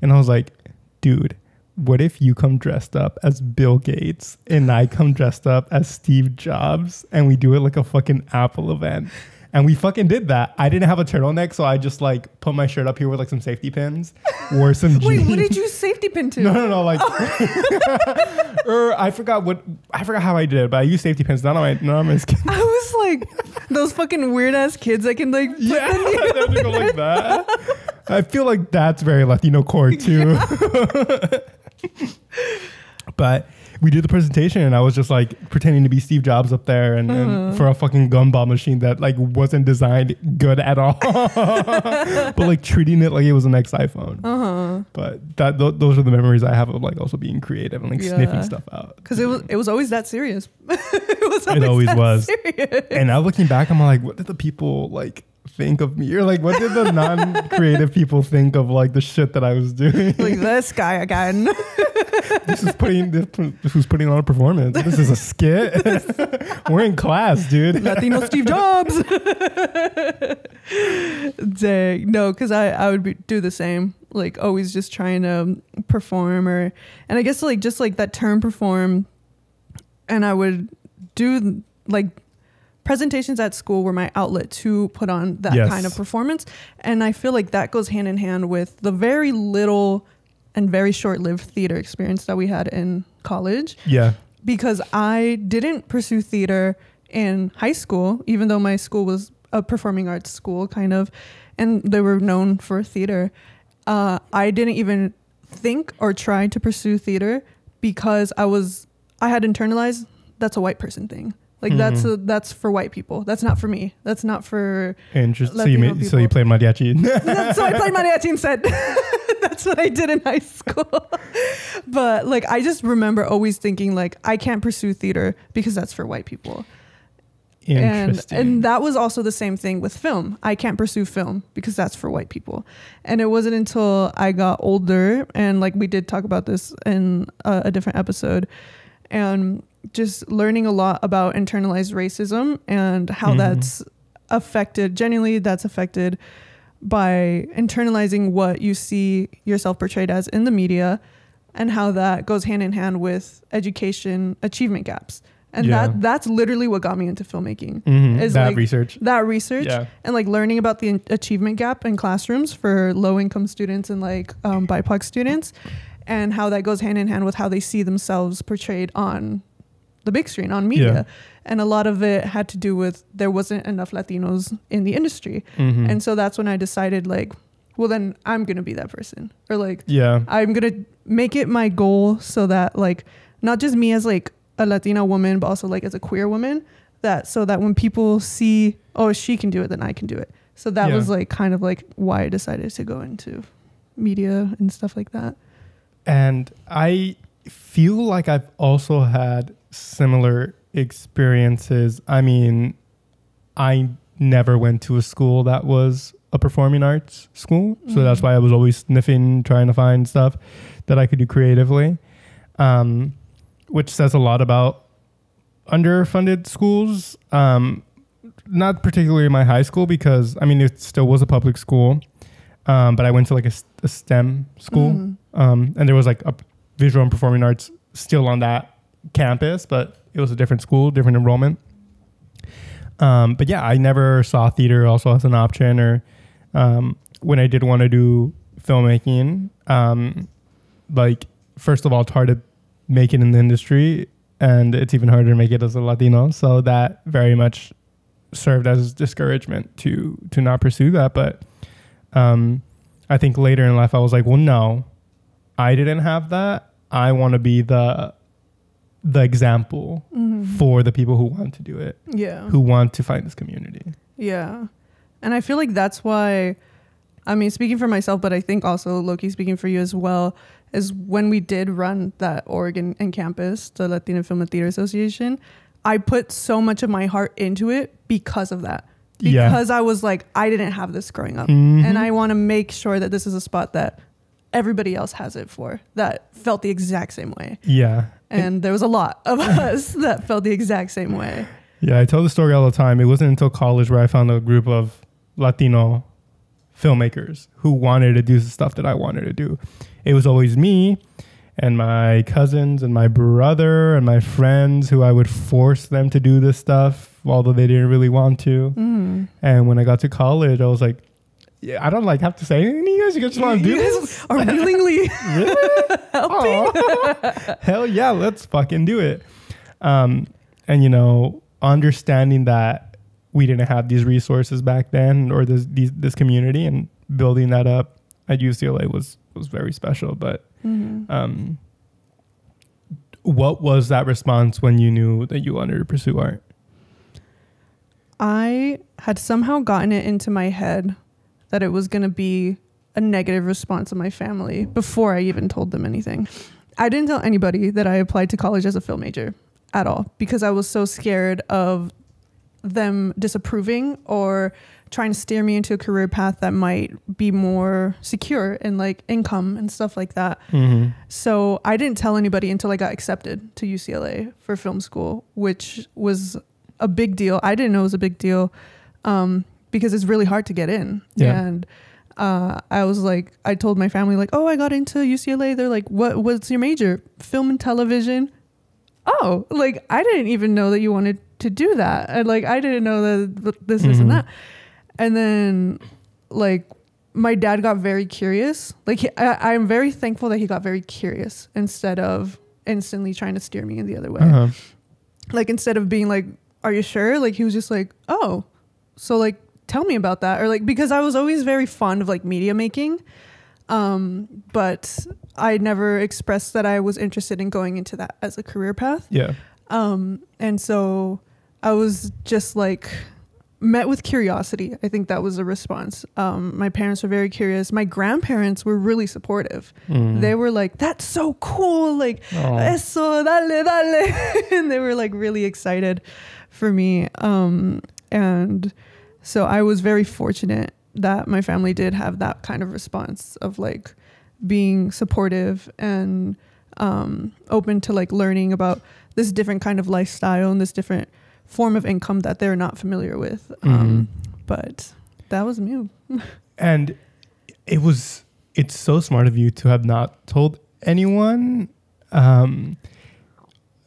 And I was like, dude, what if you come dressed up as Bill Gates and I come dressed up as Steve Jobs, and we do it like a fucking Apple event? And we fucking did that. I didn't have a turtleneck, so I just like put my shirt up here with like some safety pins, wore some jeans. Wait, what did you safety pin to? No, like, I forgot how I did it, but I used safety pins, not on my skin. I was like, those fucking weird ass kids that can like, put go like that. I feel like that's very Latino core too. But we did the presentation, and I was just like pretending to be Steve Jobs up there, and for a fucking gumball machine that like wasn't designed good at all, but like treating it like it was the next iPhone. But those are the memories I have of like also being creative and like sniffing stuff out. Because it was always that serious. It always was. Serious. And now looking back, I'm like, what did the people like think of me? Or like, what did the non-creative people think of like the shit that I was doing? Like, this guy again. This is who's putting on a performance. This is a skit. We're in class, dude. Latino Steve Jobs. Dang. No, because I would do the same. Like always just trying to perform, and I guess like just like that term perform, and I would do like presentations at school were my outlet to put on that kind of performance. And I feel like that goes hand in hand with the very little and very short-lived theater experience that we had in college. Yeah. Because I didn't pursue theater in high school, even though my school was a performing arts school kind of, and they were known for theater. I didn't even think or try to pursue theater because I had internalized that's a white person thing. Like that's for white people. That's not for me. That's not for Interesting. So you played mariachi. So I played mariachi instead. That's what I did in high school. But like I just remember always thinking like I can't pursue theater because that's for white people. Interesting. And that was also the same thing with film. I can't pursue film because that's for white people. And it wasn't until I got older, and like we did talk about this in a different episode, and just learning a lot about internalized racism and how that's affected by internalizing what you see yourself portrayed as in the media and how that goes hand in hand with education achievement gaps. And Yeah. that's literally what got me into filmmaking. Is That like research. that research Yeah. and like learning about the achievement gap in classrooms for low income students and like BIPOC students, and how that goes hand in hand with how they see themselves portrayed on the big screen, on media. Yeah. And a lot of it had to do with there wasn't enough Latinos in the industry. Mm-hmm. And so that's when I decided like, well, then I'm going to be that person, or like, Yeah. I'm going to make it my goal so that like, not just me as like a Latina woman, but also like as a queer woman, so that when people see, oh, she can do it, then I can do it. So that was like kind of like why I decided to go into media and stuff like that. And I feel like I've also had similar experiences. I mean, I never went to a school that was a performing arts school. So that's why I was always sniffing, trying to find stuff that I could do creatively. Which says a lot about underfunded schools. Not particularly my high school, because I mean, it still was a public school. But I went to like a STEM school. And there was like a visual and performing arts still on that campus, but it was a different school, different enrollment. But yeah, I never saw theater also as an option, or when I did want to do filmmaking, like, first of all, it's hard to make it in the industry, and it's even harder to make it as a Latino. So that very much served as discouragement to not pursue that. But I think later in life, I was like, well, no, I didn't have that. I want to be the example for the people who want to do it. Yeah. Who want to find this community. Yeah. And I feel like that's why, I mean, speaking for myself, but I think also Loki speaking for you as well, is when we did run that Oregon and campus, the Latino Film and Theater Association, I put so much of my heart into it because of that. Because I was like, I didn't have this growing up. And I want to make sure that this is a spot that everybody else has it for, that felt the exact same way. Yeah. And there was a lot of us that felt the exact same way. Yeah, I tell the story all the time. It wasn't until college where I found a group of Latino filmmakers who wanted to do the stuff that I wanted to do. It was always me and my cousins and my brother and my friends who I would force them to do this stuff, although they didn't really want to. And when I got to college, I was like, yeah, I don't like have to say anything to you guys. You just want to do this? Are willingly helping? Hell yeah, let's fucking do it. And you know, understanding that we didn't have these resources back then, or this community, and building that up at UCLA was very special. But what was that response when you knew that you wanted to pursue art? I had somehow gotten it into my head that it was going to be a negative response of my family before I even told them anything. I didn't tell anybody that I applied to college as a film major at all, because I was so scared of them disapproving or trying to steer me into a career path that might be more secure in like income and stuff like that. So I didn't tell anybody until I got accepted to UCLA for film school, which was a big deal. I didn't know it was a big deal because it's really hard to get in. Yeah. And I was like, I told my family like, oh, I got into UCLA. They're like, what's your major? Film and television. Oh, like I didn't even know that you wanted to do that. And like, I didn't know that this and that. And then like my dad got very curious. Like I'm very thankful that he got very curious instead of instantly trying to steer me in the other way. Like instead of being like, are you sure? Like he was just like, oh, so like, tell me about that. Or like, because I was always very fond of like media making. But I never expressed that I was interested in going into that as a career path. Yeah. And so I was just like met with curiosity. I think that was a response. My parents were very curious. My grandparents were really supportive. They were like, that's so cool. Like, eso, dale, dale. And they were like really excited for me. And so I was very fortunate that my family did have that kind of response of like being supportive and open to like learning about this different kind of lifestyle and this different form of income that they're not familiar with. But that was me. And it's so smart of you to have not told anyone.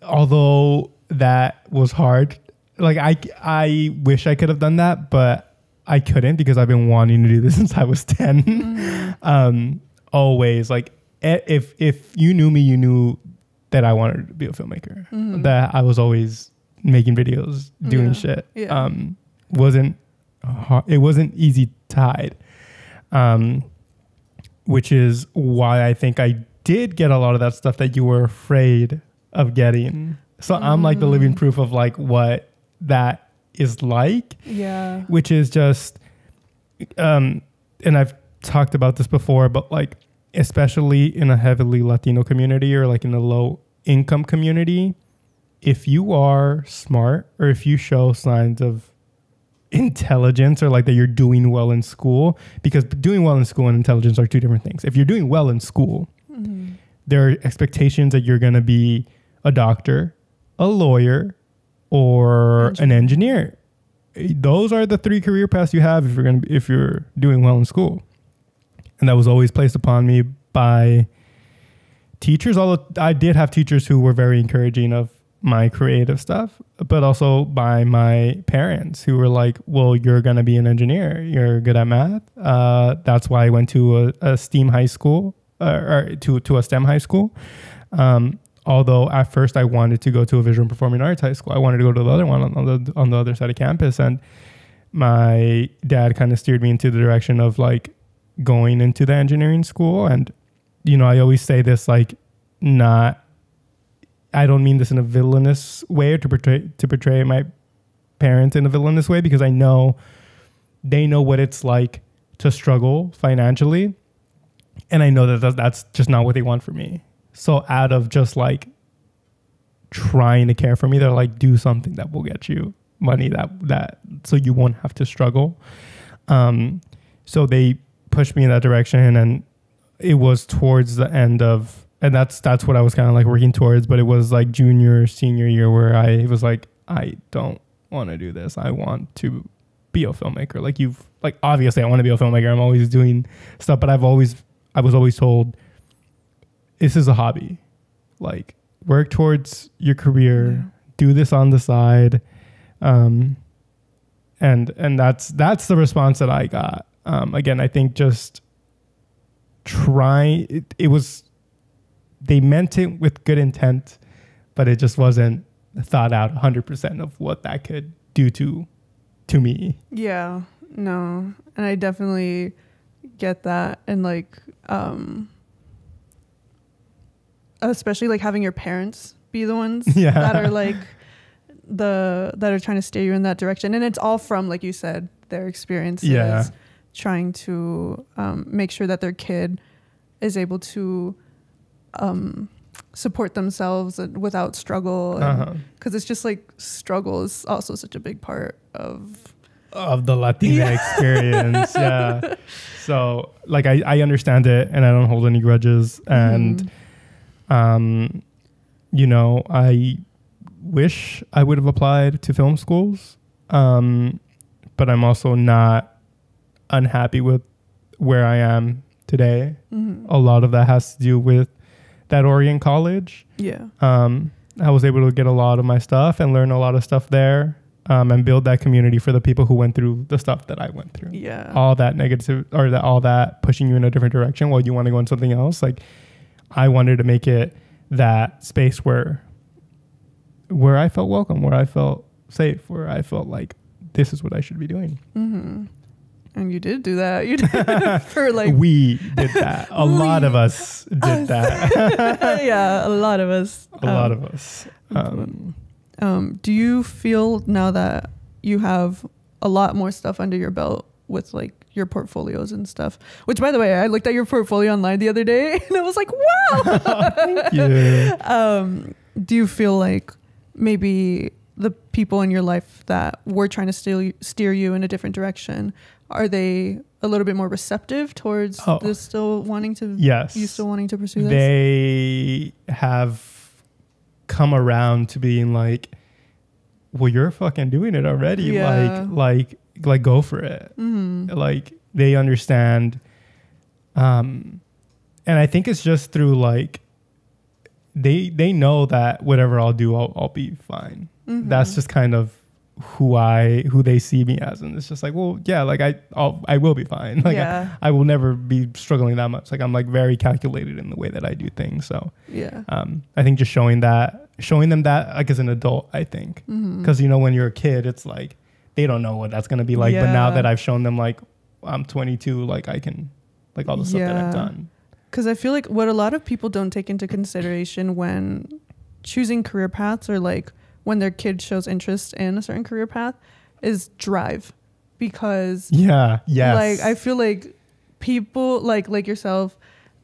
Although that was hard. Like I wish I could have done that, but I couldn't because I've been wanting to do this since I was 10. Always, like if you knew me, you knew that I wanted to be a filmmaker. That I was always making videos, doing shit. Yeah. Wasn't hard, it wasn't easy to hide. Which is why I think I did get a lot of that stuff that you were afraid of getting. So I'm like the living proof of like what that is like. Yeah. Which is just, and I've talked about this before, but like, especially in a heavily Latino community or like in a low income community, if you are smart or if you show signs of intelligence or like that you're doing well in school, because doing well in school and intelligence are two different things. If you're doing well in school, there are expectations that you're going to be a doctor, a lawyer, or an engineer. Those are the three career paths you have if you're doing well in school. And that was always placed upon me by teachers. Although I did have teachers who were very encouraging of my creative stuff, but also by my parents who were like, well, you're going to be an engineer. You're good at math. That's why I went to a STEAM high school or to a STEM high school. Although at first I wanted to go to a visual and performing arts high school. I wanted to go to the other one on the other side of campus. And my dad kind of steered me into the direction of like going into the engineering school. And, you know, I always say this, like, I don't mean this in a villainous way or to portray my parents in a villainous way, because I know they know what it's like to struggle financially. And I know that that's just not what they want for me. So out of just like trying to care for me, they're like, do something that will get you money that so you won't have to struggle. So they pushed me in that direction, and it was towards the end of, and that's what I was kind of like working towards, but it was like junior, senior year where I was like, I don't want to do this. I want to be a filmmaker. Like obviously I want to be a filmmaker. I'm always doing stuff, but I was always told, this is a hobby. Like, work towards your career, do this on the side. And that's the response that I got. Again, I think just they meant it with good intent, but it just wasn't thought out 100% of what that could do to me. Yeah, no. And I definitely get that. And like, especially like having your parents be the ones that are like that are trying to steer you in that direction. And it's all from, like you said, their experiences, trying to make sure that their kid is able to support themselves without struggle. Because it's just like struggle is also such a big part of the Latina experience. Yeah. So like I understand it, and I don't hold any grudges. And you know, I wish I would have applied to film schools, but I'm also not unhappy with where I am today. A lot of that has to do with that Oregon college. Yeah. I was able to get a lot of my stuff and learn a lot of stuff there, and build that community for the people who went through the stuff that I went through. Yeah. All that negative, or all that pushing you in a different direction while you want to go in something else. Like, I wanted to make it that space where I felt welcome, where I felt safe, where I felt like this is what I should be doing. And you did do that. You did for like we did that. A lot of us did that. Yeah, a lot of us. A lot of us. Do you feel now that you have a lot more stuff under your belt with like your portfolios and stuff, which by the way, I looked at your portfolio online the other day and I was like, wow. Thank you. Do you feel like maybe the people in your life that were trying to steer you in a different direction, are they a little bit more receptive towards this still wanting to, you still wanting to pursue this? They have come around to being like, well, you're fucking doing it already. Yeah. Like go for it. Like, they understand. And And I think it's just through like, they know that whatever I'll do, I'll be fine. That's just kind of who they see me as. And it's just like, well, yeah, like I will be fine. Like I will never be struggling that much. Like I'm like very calculated in the way that I do things. So I think just showing them that like as an adult, I think, because when you're a kid, it's like they don't know what that's going to be like. But now that I've shown them, like I'm 22, like I can, like all the stuff that I've done. Because I feel like what a lot of people don't take into consideration when choosing career paths, or like when their kid shows interest in a certain career path, is drive. Because like I feel like people like yourself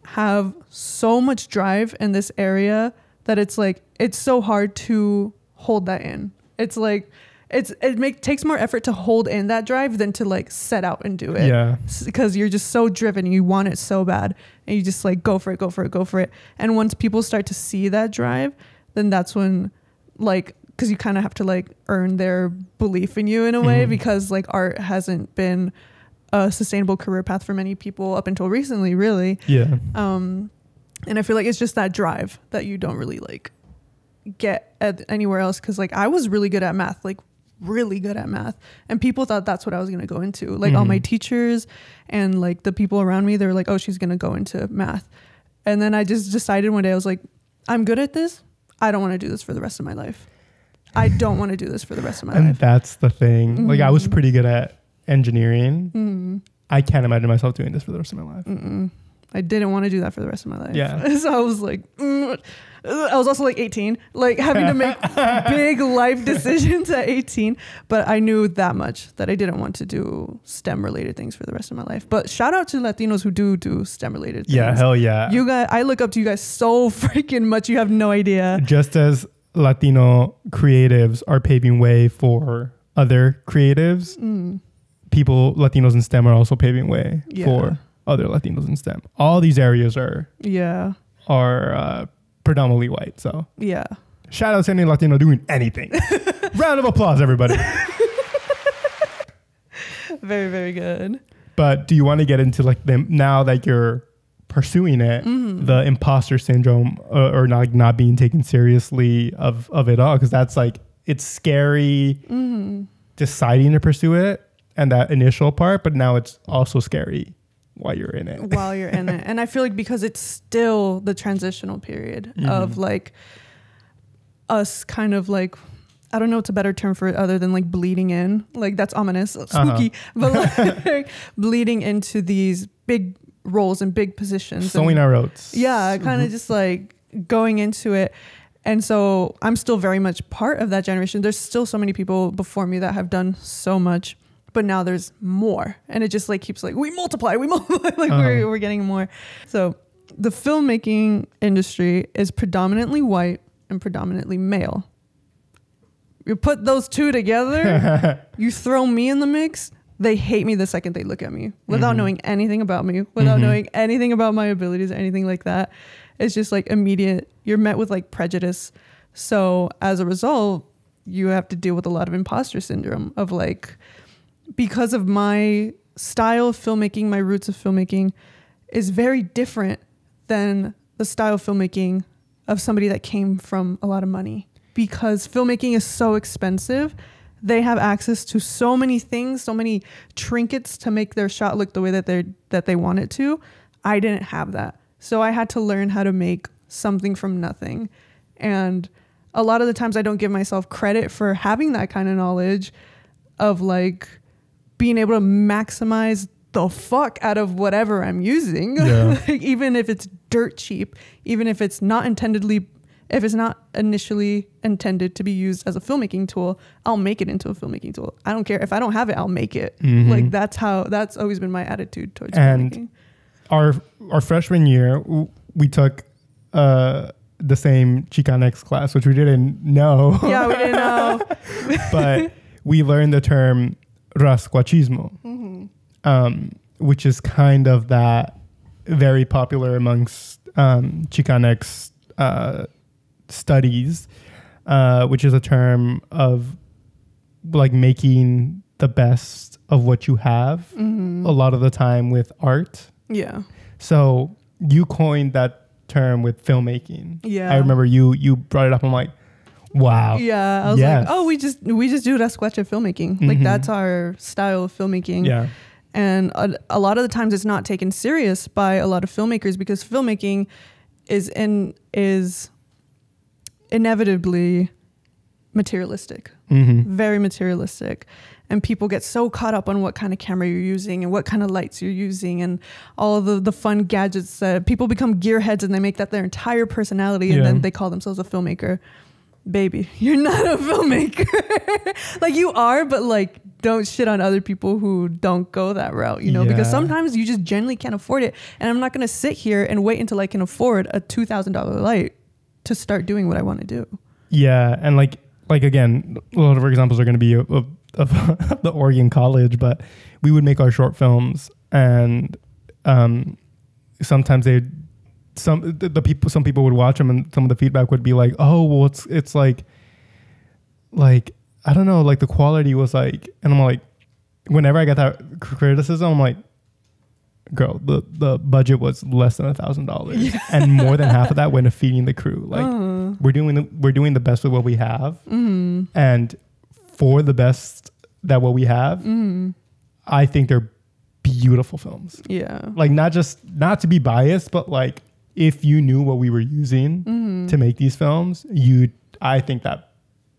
have so much drive in this area that it's like it's so hard to hold that in. It's like takes more effort to hold in that drive than to like set out and do it. Yeah. Because you're just so driven, you want it so bad, and you just like go for it. And once people start to see that drive, then that's when, like, because you kind of have to like earn their belief in you in a way, because like art hasn't been a sustainable career path for many people up until recently, really. Yeah. And I feel like it's just that drive that you don't really like get at anywhere else. Because like I was really good at math, and people thought that's what I was going to go into. Like all my teachers and like the people around me, they were like, oh, she's going to go into math. And then I just decided one day, I was like, I'm good at this. I don't want to do this for the rest of my life. I don't want to do this for the rest of my life. And that's the thing. Like I was pretty good at engineering. I can't imagine myself doing this for the rest of my life. I didn't want to do that for the rest of my life. Yeah. So I was like, I was also like 18, like having to make big life decisions at 18. But I knew that much, that I didn't want to do STEM related things for the rest of my life. But shout out to Latinos who do STEM related things. Yeah, hell yeah. You guys, I look up to you guys so freaking much. You have no idea. Just as Latino creatives are paving way for other creatives, Latinos in STEM are also paving way for other Latinos in STEM. All these areas are predominantly white. So shout out to any Latino doing anything. Round of applause, everybody. Very, very good. But do you want to get into like now that you're pursuing it, the imposter syndrome or not being taken seriously of it all? Because that's like, it's scary deciding to pursue it and that initial part, but now it's also scary while you're in it. And I feel like because it's still the transitional period of like us kind of like, I don't know what's a better term for it other than like bleeding in. Like that's ominous, spooky, but like bleeding into these big roles and big positions. Sowing our oats. Yeah, kind of just like going into it. And so I'm still very much part of that generation. There's still so many people before me that have done so much, but now there's more. And it just like keeps like, we multiply, like we're getting more. So the filmmaking industry is predominantly white and predominantly male. You put those two together, you throw me in the mix, they hate me the second they look at me without knowing anything about me, without knowing anything about my abilities or anything like that. It's just like immediate, you're met with like prejudice. So as a result, you have to deal with a lot of imposter syndrome of like, because of my style of filmmaking, my roots of filmmaking is very different than the style of filmmaking of somebody that came from a lot of money. Because filmmaking is so expensive, they have access to so many things, so many trinkets to make their shot look the way that they want it to. I didn't have that. So I had to learn how to make something from nothing. And a lot of the times I don't give myself credit for having that kind of knowledge of like being able to maximize the fuck out of whatever I'm using. Yeah. Like, even if it's dirt cheap, even if it's not initially intended to be used as a filmmaking tool, I'll make it into a filmmaking tool. I don't care. If I don't have it, I'll make it. Like that's always been my attitude towards filmmaking. Our freshman year, we took the same Chicanx class, which we didn't know. Yeah, we didn't know. But we learned the term rascuachismo, which is kind of that very popular amongst Chicanx studies, which is a term of like making the best of what you have a lot of the time with art. Yeah. So you coined that term with filmmaking. Yeah. I remember you brought it up. I'm like, wow. Yeah. I was Yes. like, oh, we just do rascuache filmmaking. Like that's our style of filmmaking. Yeah. And a lot of the times it's not taken serious by a lot of filmmakers because filmmaking is inevitably materialistic, very materialistic. And people get so caught up on what kind of camera you're using and what kind of lights you're using and all the fun gadgets. People become gearheads and they make that their entire personality and then they call themselves a filmmaker. Baby, you're not a filmmaker. Like you are, but like don't shit on other people who don't go that route, you know, because sometimes you just genuinely can't afford it. And I'm not going to sit here and wait until I can afford a $2,000 light to start doing what I want to do. Yeah. And like again, a lot of our examples are going to be of the Oregon College, but we would make our short films and sometimes some people would watch them and some of the feedback would be like, oh, well, it's like I don't know, like the quality was like, and I'm like, whenever I get that criticism, I'm like, girl, the budget was less than $1,000 and more than half of that went to feeding the crew. Like we're doing the best with what we have, and for the best that what we have, I think they're beautiful films. Yeah, like not to be biased, but like if you knew what we were using to make these films, I think that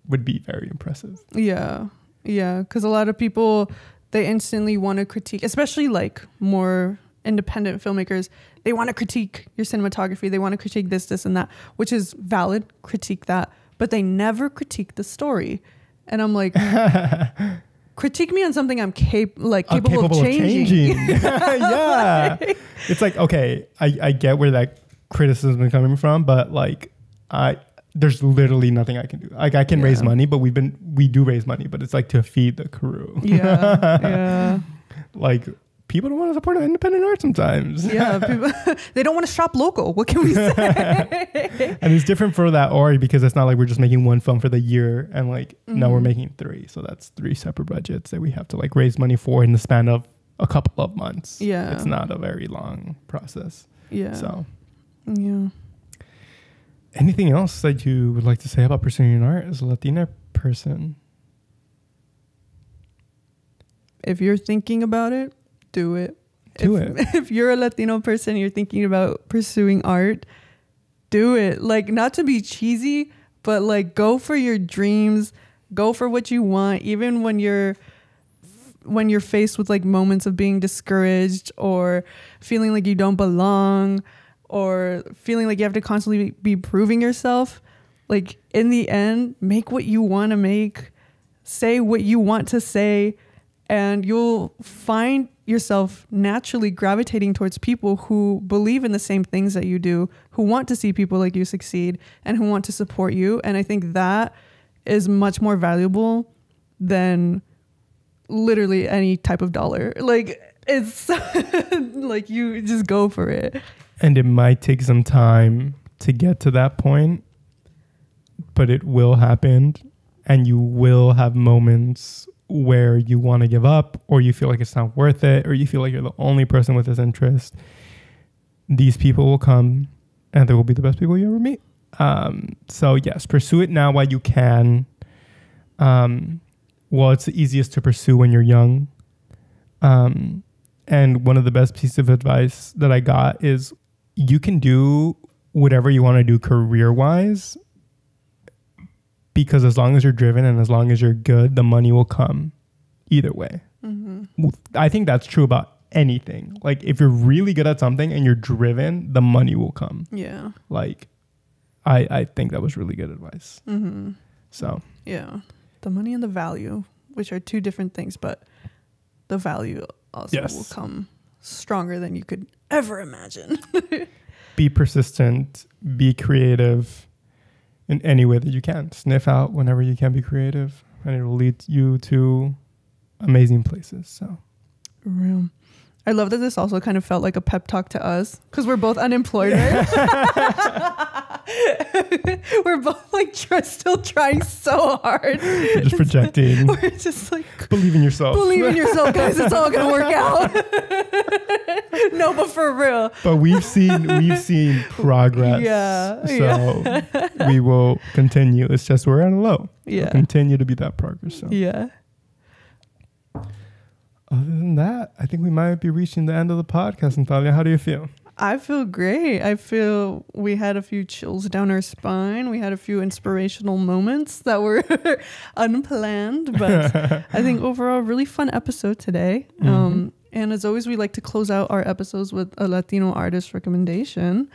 would be very impressive. Yeah, because a lot of people, they instantly want to critique, especially like more independent filmmakers. They want to critique your cinematography. They want to critique this, and that, which is valid. Critique that, but they never critique the story. And I'm like, critique me on something I'm capable of changing. Yeah, it's like, okay, I get where that criticism is coming from, but like there's literally nothing I can do. Like I can raise money, but we do raise money, but it's like to feed the crew. Yeah. Like people don't want to support independent art sometimes. Yeah, people, they don't want to shop local. What can we say? And it's different for that Ori because it's not like we're just making one film for the year and like now we're making 3. So that's 3 separate budgets that we have to like raise money for in the span of a couple of months. Yeah. It's not a very long process. Yeah. So yeah. Anything else that you would like to say about pursuing art as a Latina person? If you're thinking about it, do it. If you're a Latino person, you're thinking about pursuing art, do it. Like, not to be cheesy, but like go for your dreams, go for what you want, even when you're faced with like moments of being discouraged or feeling like you don't belong or feeling like you have to constantly be proving yourself. Like in the end, make what you want to make, say what you want to say, and you'll find yourself naturally gravitating towards people who believe in the same things that you do, who want to see people like you succeed and who want to support you. And I think that is much more valuable than literally any type of dollar. Like it's like you just go for it. And it might take some time to get to that point, but it will happen. And you will have moments where you want to give up or you feel like it's not worth it or you feel like you're the only person with this interest. These people will come and they will be the best people you ever meet. So yes, pursue it now while you can. Well, it's the easiest to pursue when you're young. And one of the best pieces of advice that I got is you can do whatever you want to do career-wise, because as long as you're driven and as long as you're good, the money will come either way. I think that's true about anything. Like if you're really good at something and you're driven, the money will come. Yeah. Like I think that was really good advice. So yeah, the money and the value, which are 2 different things, but the value also will come stronger than you could ever imagine. Be persistent, be creative in any way that you can. Sniff out whenever you can be creative, and it will lead you to amazing places. So real. I love that this also kind of felt like a pep talk to us because we're both unemployed, right? We're both like still trying so hard. You're just projecting. We're just like, believe in yourself. Believe in yourself, guys. It's all gonna work out. No, but for real. But we've seen progress. Yeah. So we will continue. It's just we're at a low. Yeah. We'll continue to be that progress. So. Yeah. Other than that, I think we might be reaching the end of the podcast. Natalia, how do you feel? I feel great. I feel we had a few chills down our spine. We had a few inspirational moments that were unplanned, but I think overall really fun episode today. And as always, we like to close out our episodes with a Latino artist recommendation.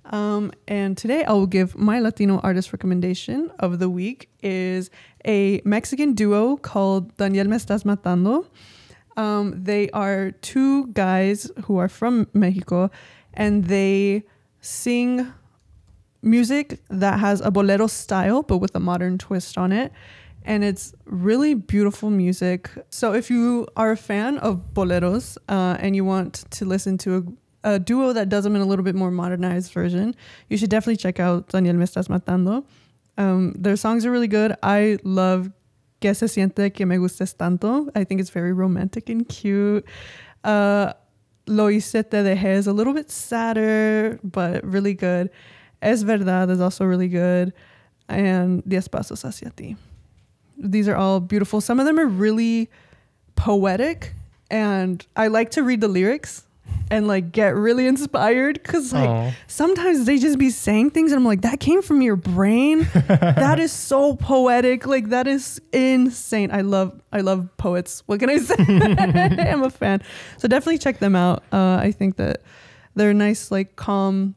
And today I will give my Latino artist recommendation of the week is a Mexican duo called Daniel Me Estás Matando. They are two guys who are from Mexico, and they sing music that has a bolero style, but with a modern twist on it. And it's really beautiful music. So if you are a fan of boleros and you want to listen to a duo that does them in a little bit more modernized version, you should definitely check out Daniel Me Estás Matando. Their songs are really good. I love Que se siente que me gustes tanto. I think it's very romantic and cute. Lo hice te dejé is a little bit sadder, but really good. Es verdad is also really good. And 10 pasos hacia ti. These are all beautiful. Some of them are really poetic, and I like to read the lyrics and like get really inspired because like sometimes they just be saying things and I'm like, that came from your brain. That is so poetic. Like that is insane. I love poets. What can I say? I'm a fan. So definitely check them out. I think that they're a nice, like calm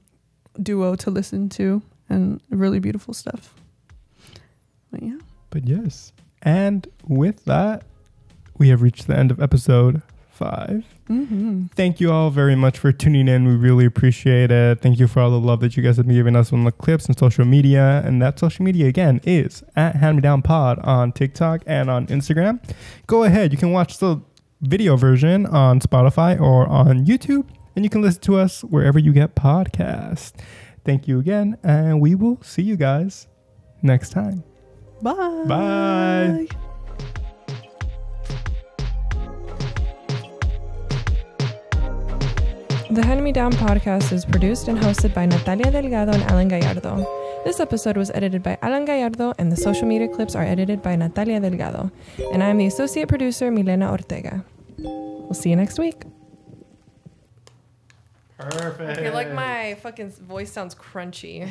duo to listen to and really beautiful stuff. But yeah. But yes. And with that, we have reached the end of episode 5. Thank you all very much for tuning in. We really appreciate it. Thank you for all the love that you guys have been giving us on the clips and social media. And that social media again is at Hand Me Down Pod on TikTok and on Instagram. Go ahead. You can watch the video version on Spotify or on YouTube, and you can listen to us wherever you get podcasts. Thank you again, and we will see you guys next time. Bye. Bye. The Hand Me Down podcast is produced and hosted by Natalia Delgado and Alan Gallardo. This episode was edited by Alan Gallardo, and the social media clips are edited by Natalia Delgado. And I'm the associate producer, Milena Ortega. We'll see you next week. Perfect. I feel like my fucking voice sounds crunchy.